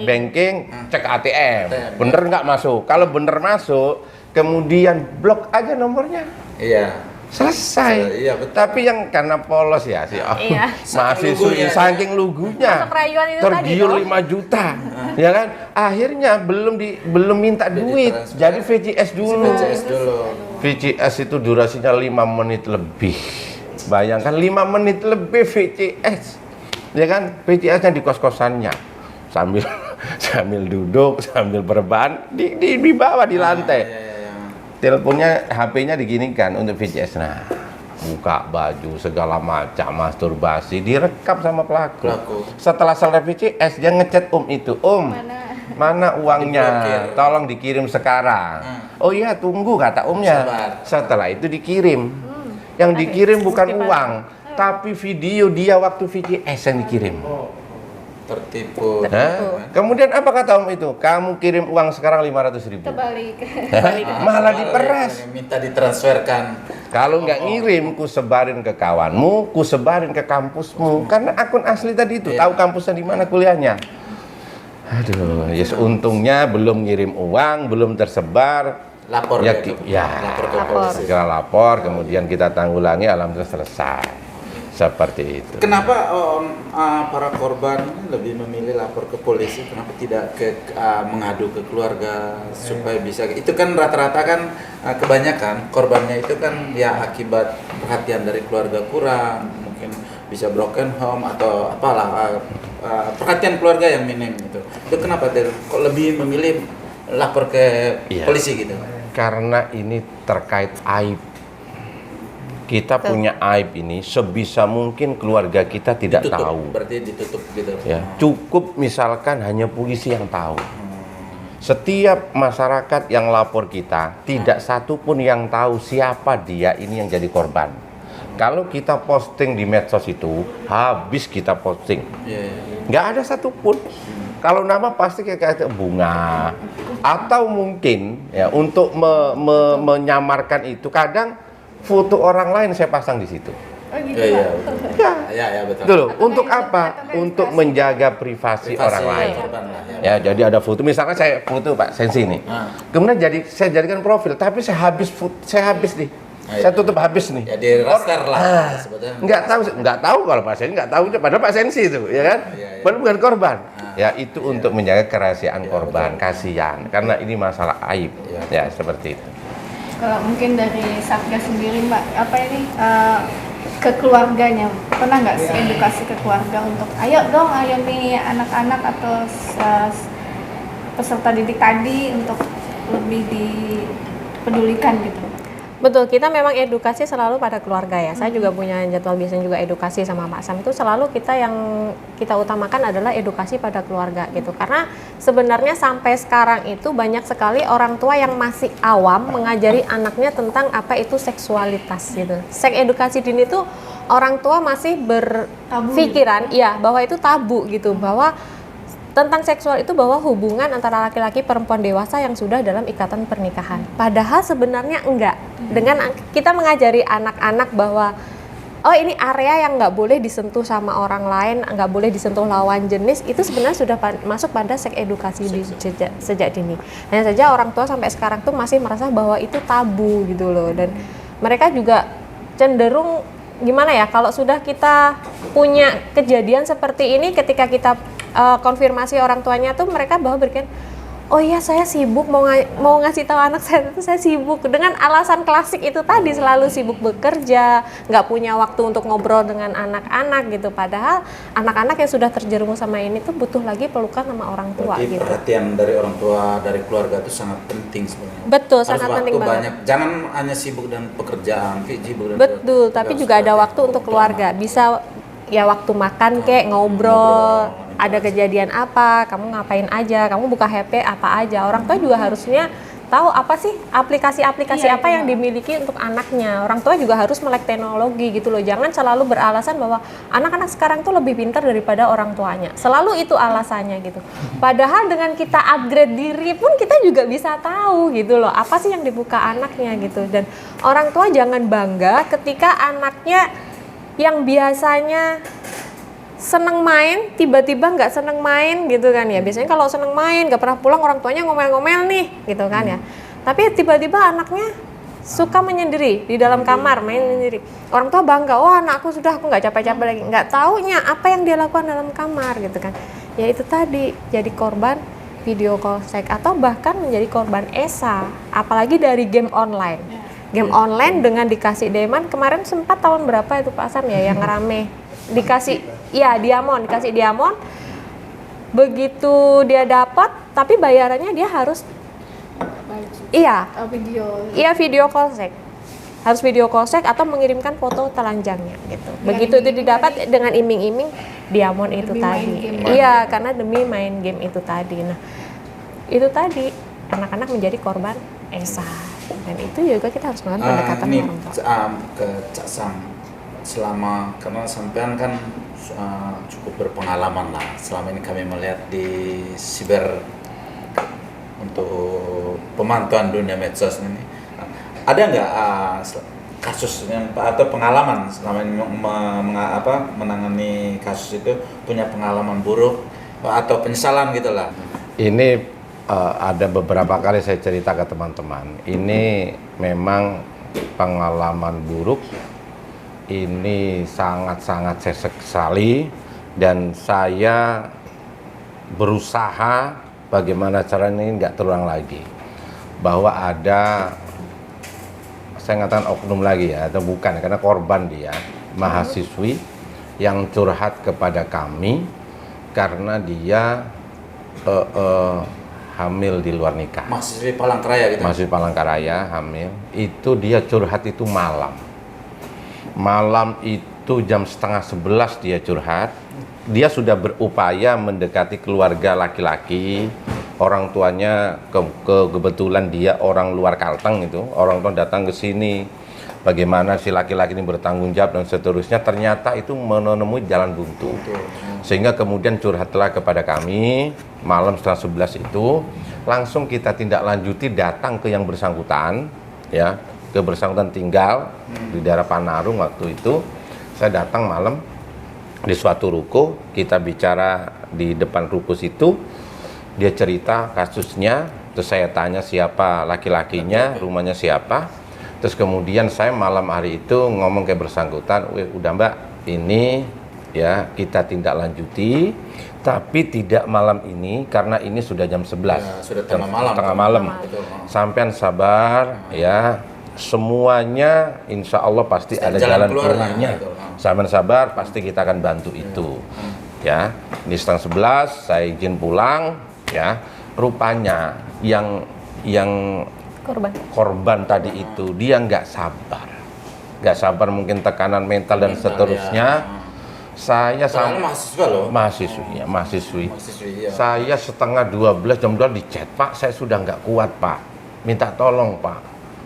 banking, cek ATM. Bener nggak masuk? Kalau bener masuk, kemudian blok aja nomornya. Iya. Selesai. Iya, betul. Tapi yang karena polos ya sih, Iya. mahasiswa saking lugunya, Masuk rayuan itu tergiur tadi, 5 juta, ya kan? Akhirnya belum minta duit, transfer. jadi VCS dulu. VCS dulu. VCS itu durasinya 5 menit lebih. Bayangkan 5 menit lebih VCS, ya kan? VCS-nya di kos-kosannya, sambil duduk, sambil berbahan di bawah di lantai. Iya. Teleponnya, HP-nya diginikan untuk VCS. Nah, buka baju segala macam, masturbasi, direkam sama pelaku. Setelah selesai VCS, dia ngechat itu, mana uangnya? Diblokir. Tolong dikirim sekarang. Oh iya, tunggu kata omnya. Sabar. Setelah itu dikirim. Yang dikirim bukan uang, tapi video dia waktu VCS yang dikirim. Tertipu. Hah? Kemudian apa kata om itu? Kamu kirim uang sekarang 500.000. Kebalik. Malah diperas. Minta ditransferkan. Kalau nggak ngirim, ku sebarin ke kawanmu, ku sebarin ke kampusmu. Karena akun asli tadi itu, tahu kampusnya di mana kuliahnya. Aduh, yes, untungnya belum ngirim uang, belum tersebar. Lapor Ya, ke- ya. lapor ke Lapor. polisi. Segera lapor, kemudian kita tanggulangi, alhamdulillah selesai. Seperti itu. Kenapa para korban ini lebih memilih lapor ke polisi? Kenapa tidak mengadu ke keluarga supaya bisa? Itu kan rata-rata kan kebanyakan korbannya itu kan ya akibat perhatian dari keluarga kurang, mungkin bisa broken home atau apalah perhatian keluarga yang minim gitu. Itu kenapa kok lebih memilih lapor ke Iya. polisi gitu? Karena ini terkait aib. Kita punya aib ini, sebisa mungkin keluarga kita tidak Ditutup, tahu. berarti ditutup gitu. Ya, cukup misalkan hanya polisi yang tahu. Setiap masyarakat yang lapor kita, tidak satu pun yang tahu siapa dia ini yang jadi korban. Kalau kita posting di medsos itu, habis kita posting. Iya. Nggak ada satupun. Kalau nama pasti kayak bunga. Atau mungkin ya untuk menyamarkan itu, kadang foto orang lain saya pasang di situ. Oh gitu, Iya, Pak. iya betul. Betul. Untuk Atau apa? Untuk menjaga privasi orang lain. korban lah, ya. Ya, jadi ada foto. Misalkan saya foto Pak Sensi nih. Kemudian saya jadikan profil, tapi saya habis nih. Saya tutup habis nih. Ya di raster lah sebetulnya. Nggak tahu kalau Pak Sensi nggak tahu, padahal Pak Sensi itu, ya kan? Iya. Padahal bukan korban. Ya itu untuk menjaga kerahasiaan korban, kasihan. Karena ini masalah aib. Ya seperti itu. Kalau mungkin dari Satgas sendiri Mbak, apa ini ke keluarganya, pernah nggak sih edukasi ke keluarga untuk ayo nih anak-anak atau peserta didik tadi untuk lebih dipedulikan gitu? Betul, kita memang edukasi selalu pada keluarga ya. Saya juga punya jadwal biasanya juga edukasi sama Pak Sam. Itu selalu yang kita utamakan adalah edukasi pada keluarga gitu. Karena sebenarnya sampai sekarang itu banyak sekali orang tua yang masih awam mengajari anaknya tentang apa itu seksualitas gitu. Seks edukasi dini itu orang tua masih berpikiran ya bahwa itu tabu gitu, bahwa tentang seksual itu bahwa hubungan antara laki-laki perempuan dewasa yang sudah dalam ikatan pernikahan. Padahal sebenarnya enggak. Dengan kita mengajari anak-anak bahwa oh ini area yang nggak boleh disentuh sama orang lain, nggak boleh disentuh lawan jenis, itu sebenarnya sudah masuk pada seks edukasi sejak dini. Hanya saja orang tua sampai sekarang tuh masih merasa bahwa itu tabu gitu loh, dan mereka juga cenderung gimana ya, kalau sudah kita punya kejadian seperti ini, ketika kita konfirmasi orang tuanya tuh mereka bahwa berpikir oh iya saya sibuk mau ngasih tahu anak saya itu saya sibuk dengan alasan klasik itu tadi, selalu sibuk bekerja, nggak punya waktu untuk ngobrol dengan anak-anak gitu. Padahal anak-anak yang sudah terjerumus sama ini tuh butuh lagi pelukan sama orang tua. Berarti gitu. perhatian dari orang tua, dari keluarga itu sangat penting sebenarnya. Betul, Harus sangat waktu penting banget. banyak. Jangan hanya sibuk dengan pekerjaan, sibuk dengan Betul, tapi juga ada waktu untuk keluarga. Bisa ya waktu makan kayak ngobrol, ada kejadian apa, kamu ngapain aja, kamu buka HP apa aja. Orang tua juga harusnya tahu apa sih aplikasi-aplikasi Iya, apa itu yang dimiliki untuk anaknya. Orang tua juga harus melek teknologi gitu loh. Jangan selalu beralasan bahwa anak-anak sekarang tuh lebih pintar daripada orang tuanya. Selalu itu alasannya gitu. Padahal dengan kita upgrade diri pun kita juga bisa tahu gitu loh. Apa sih yang dibuka anaknya gitu. Dan orang tua jangan bangga ketika anaknya yang biasanya seneng main, tiba-tiba nggak seneng main gitu kan ya. Biasanya kalau seneng main, nggak pernah pulang, orang tuanya ngomel-ngomel nih gitu kan ya. Tapi tiba-tiba anaknya suka menyendiri di dalam kamar, main sendiri. Orang tua bangga, wah anakku sudah, aku nggak capek-capek lagi. Nggak taunya apa yang dia lakukan dalam kamar gitu kan. Ya itu tadi, jadi korban video call seks atau bahkan menjadi korban ESA. Apalagi dari game online. Game online dengan dikasih diamond, kemarin sempat tahun berapa itu Pak Sam ya yang rame dikasih, iya diamond, dikasih diamond, begitu dia dapat tapi bayarannya dia harus video call seks, harus video call seks atau mengirimkan foto telanjangnya gitu. Begitu itu didapat dengan iming-iming diamond itu Demi main tadi, game. iya karena demi main game itu tadi. Nah itu tadi anak-anak menjadi korban ESA. Dan itu juga kita harus melakukan pendekatan ini orang tua. ke Cak Sam, selama karena sampean kan cukup berpengalaman lah selama ini kami melihat di siber untuk pemantauan dunia medsos ini. Ada nggak kasus yang atau pengalaman selama ini menangani kasus itu, punya pengalaman buruk atau penyesalan gitulah? Ini ada beberapa kali saya cerita ke teman-teman. Ini memang pengalaman buruk. Ini sangat-sangat saya sesali dan saya berusaha bagaimana caranya ini nggak terulang lagi. Bahwa ada, saya ngatakan oknum lagi ya, atau bukan, karena korban dia, mahasiswi yang curhat kepada kami karena dia hamil di luar nikah. Mahasiswi Palangkaraya gitu? Mahasiswi Palangkaraya hamil, itu dia curhat itu malam. Malam itu jam 10:30 dia curhat. Dia sudah berupaya mendekati keluarga laki-laki. Orang tuanya kebetulan dia orang luar Kalteng itu. Orang tua datang ke sini. Bagaimana si laki-laki ini bertanggung jawab dan seterusnya. Ternyata itu menemui jalan buntu. Sehingga kemudian curhatlah kepada kami malam 10:30 itu. Langsung kita tindak lanjuti, datang ke yang bersangkutan, ya, ke bersangkutan tinggal di daerah Panarung waktu itu. Saya datang malam di suatu ruko, kita bicara di depan ruko situ, dia cerita kasusnya, terus saya tanya siapa laki-lakinya, rumahnya siapa, terus kemudian saya malam hari itu ngomong ke bersangkutan, udah Mbak, ini ya kita tindak lanjuti, tapi tidak malam ini karena ini sudah jam 11. Ya, sudah tengah malam. Tengah malam. Betul. Sampean sabar ya. Semuanya insya Allah pasti ada jalan keluarnya. Sampean sabar, pasti kita akan bantu itu. Ya, di 10:30 saya izin pulang ya. Rupanya yang korban tadi itu dia nggak sabar mungkin tekanan mental dan seterusnya. Ya. Saya sama mahasiswa loh. mahasiswi. Iya. Saya setengah 12 jam 2 di chat, Pak, saya sudah nggak kuat, Pak. Minta tolong, Pak.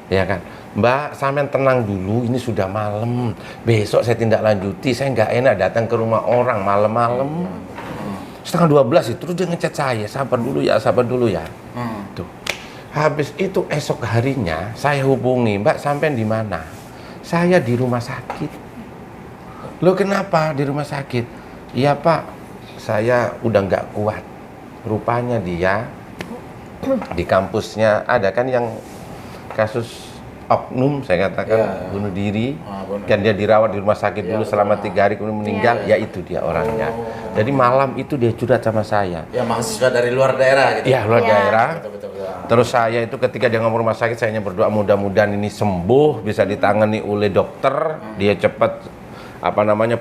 Ya kan? Mbak, sampean tenang dulu, ini sudah malam. Besok saya tindak lanjuti, saya nggak enak datang ke rumah orang malam-malam. Setengah 12 itu terus dia ngechat saya, sabar dulu ya. Tuh. Habis itu esok harinya saya hubungi, Mbak, sampean di mana? Saya di rumah sakit. Loh kenapa di rumah sakit? Iya Pak, saya udah nggak kuat. Rupanya dia di kampusnya ada kan yang kasus oknum, saya katakan Ya. bunuh diri. Bunuh Kan dia dirawat di rumah sakit Ya, dulu selama betul. 3 hari kemudian meninggal, ya itu dia orangnya. Jadi malam itu dia curhat sama saya. Ya mahasiswa dari luar daerah gitu. Ya, luar Ya. daerah. Betul. Terus saya itu ketika dia ngomong rumah sakit, saya hanya berdoa mudah-mudahan ini sembuh, bisa ditangani oleh dokter, dia cepat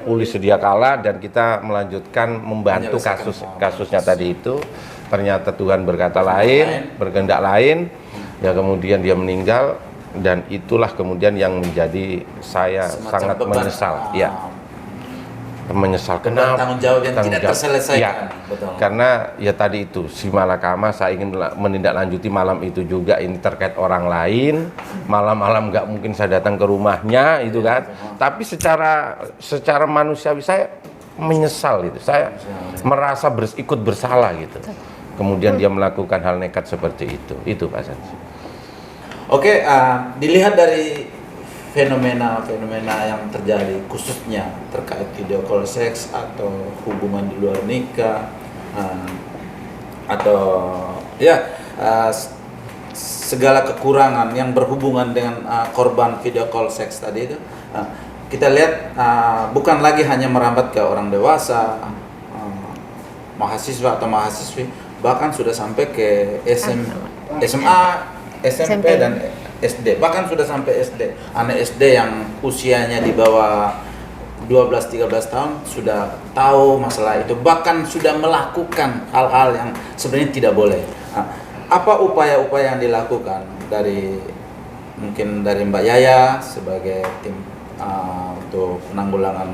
pulih sedia kala, dan kita melanjutkan membantu Menyelesaikan kasusnya tadi itu. Ternyata Tuhan berkata lain, berkehendak lain. Ya kemudian dia meninggal, dan itulah kemudian yang menjadi saya Semacam sangat beban. menyesal. Ya. Menyesal Beban tanggung jawab yang Tanggung tidak jawab. terselesaikan. Ya. Betul. Karena ya tadi itu si malakama saya ingin menindaklanjuti malam itu juga, ini terkait orang lain. Malam-malam nggak mungkin saya datang ke rumahnya itu kan. Tapi secara manusiawi saya menyesal itu. Saya merasa ikut bersalah gitu. Kemudian dia melakukan hal nekat seperti itu. Itu Pak Sansi. Oke, dilihat dari fenomena-fenomena yang terjadi khususnya terkait video call seks atau hubungan di luar nikah, atau ya segala kekurangan yang berhubungan dengan korban video call seks tadi itu, kita lihat bukan lagi hanya merambat ke orang dewasa, mahasiswa atau mahasiswi, bahkan sudah sampai ke SMA, SMP dan SD, bahkan sudah sampai SD. Anak SD yang usianya di bawah 12-13 tahun sudah tahu masalah itu, bahkan sudah melakukan hal-hal yang sebenarnya tidak boleh. Apa upaya-upaya yang dilakukan mungkin dari Mbak Yaya sebagai tim untuk penanggulangan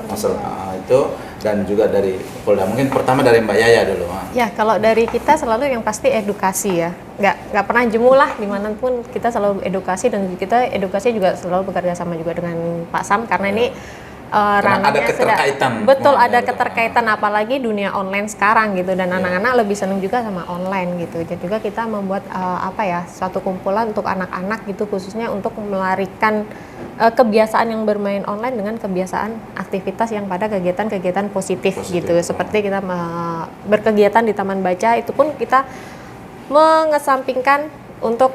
masalah itu, dan juga dari Polda? Mungkin pertama dari Mbak Yaya dulu. Ya, kalau dari kita selalu yang pasti edukasi ya. Nggak pernah jemu lah dimanapun, kita selalu edukasi, dan kita edukasi juga selalu bekerja sama juga dengan Pak Sam, karena ini Karena ada ranahnya keterkaitan. betul, ada Betul. keterkaitan, apalagi dunia online sekarang gitu, dan anak-anak lebih senang juga sama online gitu. Jadi juga kita membuat suatu kumpulan untuk anak-anak gitu, khususnya untuk melarikan kebiasaan yang bermain online dengan kebiasaan aktivitas yang pada kegiatan-kegiatan positif gitu. Seperti kita berkegiatan di taman baca, itu pun kita mengesampingkan untuk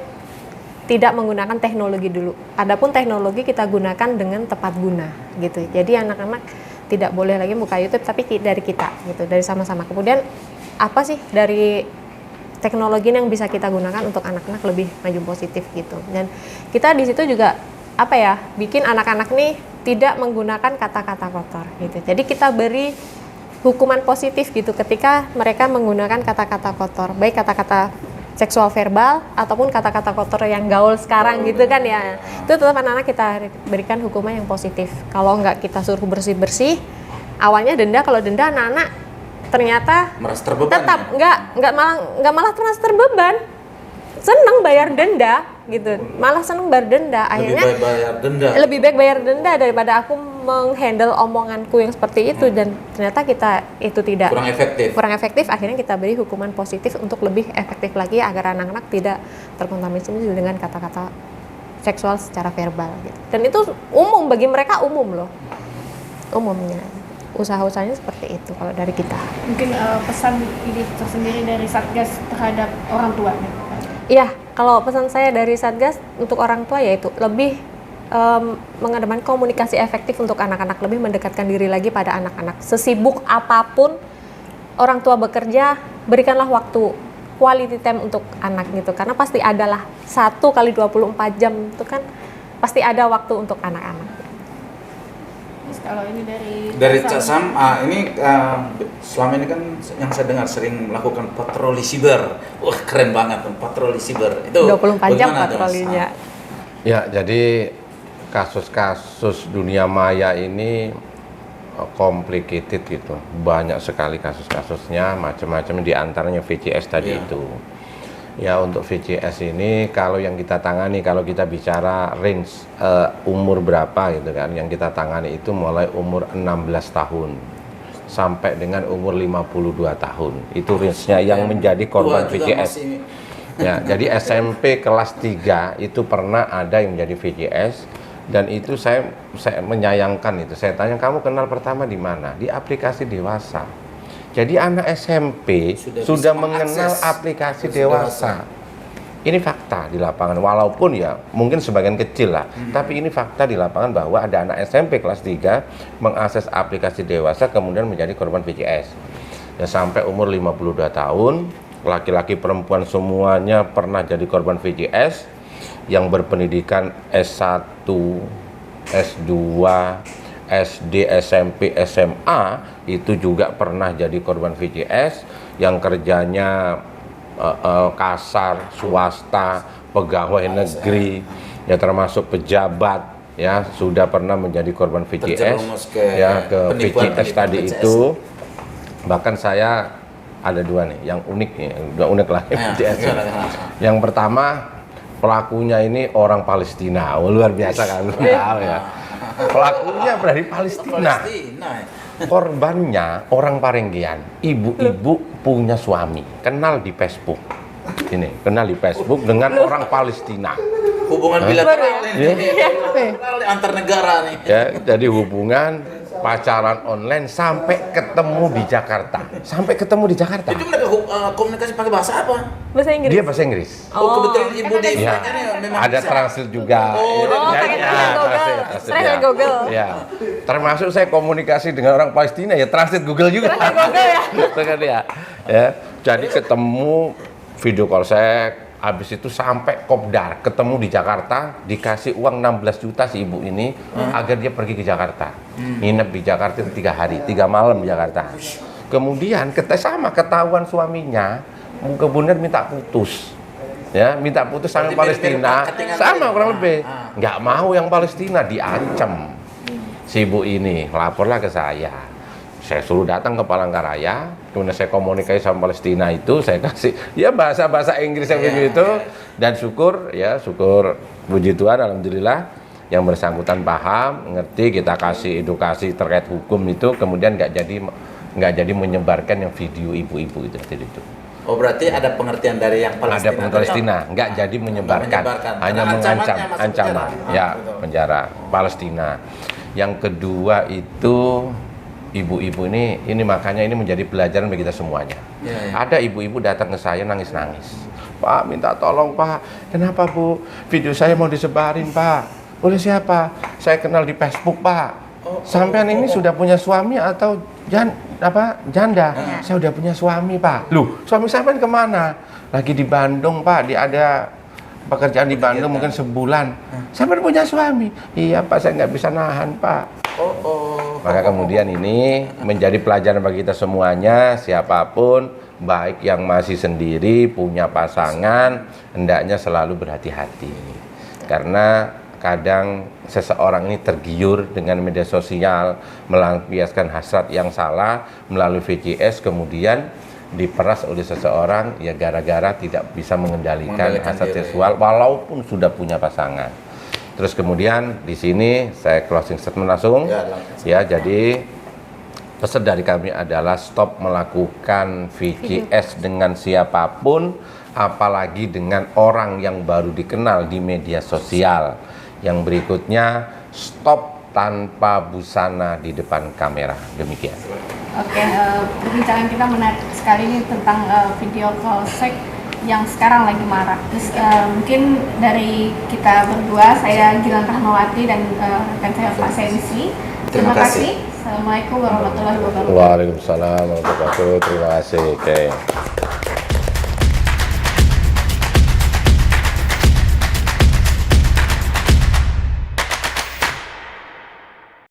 tidak menggunakan teknologi dulu. Adapun teknologi kita gunakan dengan tepat guna gitu. Jadi anak-anak tidak boleh lagi buka YouTube, tapi dari kita gitu, dari sama-sama. Kemudian apa sih dari teknologi yang bisa kita gunakan untuk anak-anak lebih maju positif gitu. Dan kita di situ juga bikin anak-anak nih tidak menggunakan kata-kata kotor gitu. Jadi kita beri hukuman positif gitu ketika mereka menggunakan kata-kata kotor, baik kata-kata seksual verbal ataupun kata-kata kotor yang gaul sekarang gitu kan ya. Itu tetap anak-anak kita berikan hukuman yang positif. Kalau nggak kita suruh bersih-bersih, awalnya denda. Kalau denda anak-anak ternyata Merasa terbeban. tetap ya? nggak malah merasa terbeban. Seneng bayar denda gitu, malah seneng bayar denda. Akhirnya Lebih baik bayar denda. lebih baik bayar denda daripada aku menghandle omonganku yang seperti itu, dan ternyata kita itu tidak kurang efektif. Akhirnya kita beri hukuman positif untuk lebih efektif lagi agar anak-anak tidak terkontaminasi dengan kata-kata seksual secara verbal gitu. Dan itu umum bagi mereka, umum loh, umumnya usaha-usahanya seperti itu kalau dari kita. Mungkin pesan ini tersendiri dari Satgas terhadap orang tua. Iya, kalau pesan saya dari Satgas untuk orang tua yaitu lebih mengedepankan komunikasi efektif untuk anak-anak, lebih mendekatkan diri lagi pada anak-anak. Sesibuk apapun orang tua bekerja, berikanlah waktu quality time untuk anak gitu, karena pasti adalah 1 kali 24 jam itu kan pasti ada waktu untuk anak-anak. Terus kalau ini Dari Cak Sam, ini selama ini kan yang saya dengar sering melakukan patroli siber. Wah, keren banget tuh patroli siber. Itu 24 jam bagaimana tuh, Mas? patrolinya. Ya, jadi kasus-kasus dunia maya ini complicated gitu, banyak sekali kasus-kasusnya, macam-macam, di antaranya VCS tadi itu. Ya, untuk VCS ini kalau yang kita tangani, kalau kita bicara range umur berapa gitu kan, yang kita tangani itu mulai umur 16 tahun sampai dengan umur 52 tahun. Itu range-nya yang menjadi korban VCS. Ya, jadi SMP kelas 3 itu pernah ada yang menjadi VCS. Dan itu saya menyayangkan itu. Saya tanya, kamu kenal pertama di mana? Di aplikasi dewasa. Jadi anak SMP sudah mengenal aplikasi dewasa. Ini fakta di lapangan, walaupun ya mungkin sebagian kecil lah, tapi ini fakta di lapangan bahwa ada anak SMP kelas 3 mengakses aplikasi dewasa kemudian menjadi korban VCS. Ya sampai umur 52 tahun, laki-laki perempuan semuanya pernah jadi korban VCS, yang berpendidikan S1, S2, SD, SMP, SMA itu juga pernah jadi korban VCS, yang kerjanya kasar, swasta, pegawai negeri, ya termasuk pejabat, ya sudah pernah menjadi korban VCS, ya ke VCS tadi itu. Bahkan saya ada dua nih, yang unik nih, dua unik lah VCS. Yang pertama pelakunya ini orang Palestina, luar biasa kan, tahu ya. Pelakunya dari Palestina. Korbannya orang Parenggian, ibu-ibu punya suami, kenal di Facebook. Ini kenal di Facebook dengan orang Palestina. Hubungan bilateral ini, antar negara nih. Ya, jadi hubungan pacaran online sampai ketemu di Jakarta. Sampai ketemu di Jakarta. Itu mereka komunikasi pakai bahasa apa? Bahasa Inggris. Dia bahasa Inggris. Oh, kebetulan ibu di Ya, memang ada bisa. translate juga. pakai translate Google. Ya. Termasuk saya komunikasi dengan orang Palestina ya translate Google juga. Google ya. Itu kan ya. Ya. Jadi ketemu video call saya, habis itu sampai Kopdar, ketemu di Jakarta, dikasih uang 16 juta si ibu ini agar dia pergi ke Jakarta. Nginep di Jakarta 3 hari, 3 malam di Jakarta. Kemudian ketahuan suaminya, kemudian minta putus. Ya, minta putus sama Palestina, sama kurang lebih. Nggak mau yang Palestina, diancam. Si ibu ini laporlah ke saya. Saya suruh datang ke Palangkaraya, kemudian saya komunikasi sama Palestina itu, saya kasih ya bahasa Inggris yang begitu, dan syukur puji Tuhan, alhamdulillah yang bersangkutan paham, ngerti, kita kasih edukasi terkait hukum itu, kemudian nggak jadi menyebarkan yang video ibu-ibu itu. Oh, berarti ada pengertian dari yang Palestina. Ada Palestina, nggak jadi menyebarkan, hanya mengancam, ancaman, ya penjara Palestina. Yang kedua itu ibu-ibu ini makanya ini menjadi pelajaran bagi kita semuanya. Ada ibu-ibu datang ke saya nangis-nangis. Pak, minta tolong Pak, kenapa Bu? Video saya mau disebarin Pak. Oleh siapa? Saya kenal di Facebook Pak. Sampean ini sudah punya suami atau janda? Saya udah punya suami Pak. Loh, suami sampean kemana? Lagi di Bandung Pak, dia ada pekerjaan di Bandung mungkin sebulan. Sampean punya suami? Iya Pak, saya nggak bisa nahan Pak. Maka kemudian ini menjadi pelajaran bagi kita semuanya, siapapun, baik yang masih sendiri, punya pasangan, hendaknya selalu berhati-hati. Karena kadang seseorang ini tergiur dengan media sosial, melampiaskan hasrat yang salah melalui VCS, kemudian diperas oleh seseorang ya gara-gara tidak bisa mengendalikan hasrat seksual walaupun sudah punya pasangan. Terus kemudian di sini saya closing statement langsung. Ya, jadi pesan dari kami adalah stop melakukan VCS dengan siapapun, apalagi dengan orang yang baru dikenal di media sosial. Yang berikutnya, stop tanpa busana di depan kamera. Demikian. Oke, perbincangan kita menarik sekali ini tentang video call seks yang sekarang lagi marak. Terus mungkin dari kita berdua, saya Gilang Rahmawati dan rekan saya Pak Sensi. Terima kasih. Assalamualaikum warahmatullahi wabarakatuh. Waalaikumsalam warahmatullahi wabarakatuh. Terima kasih. Oke.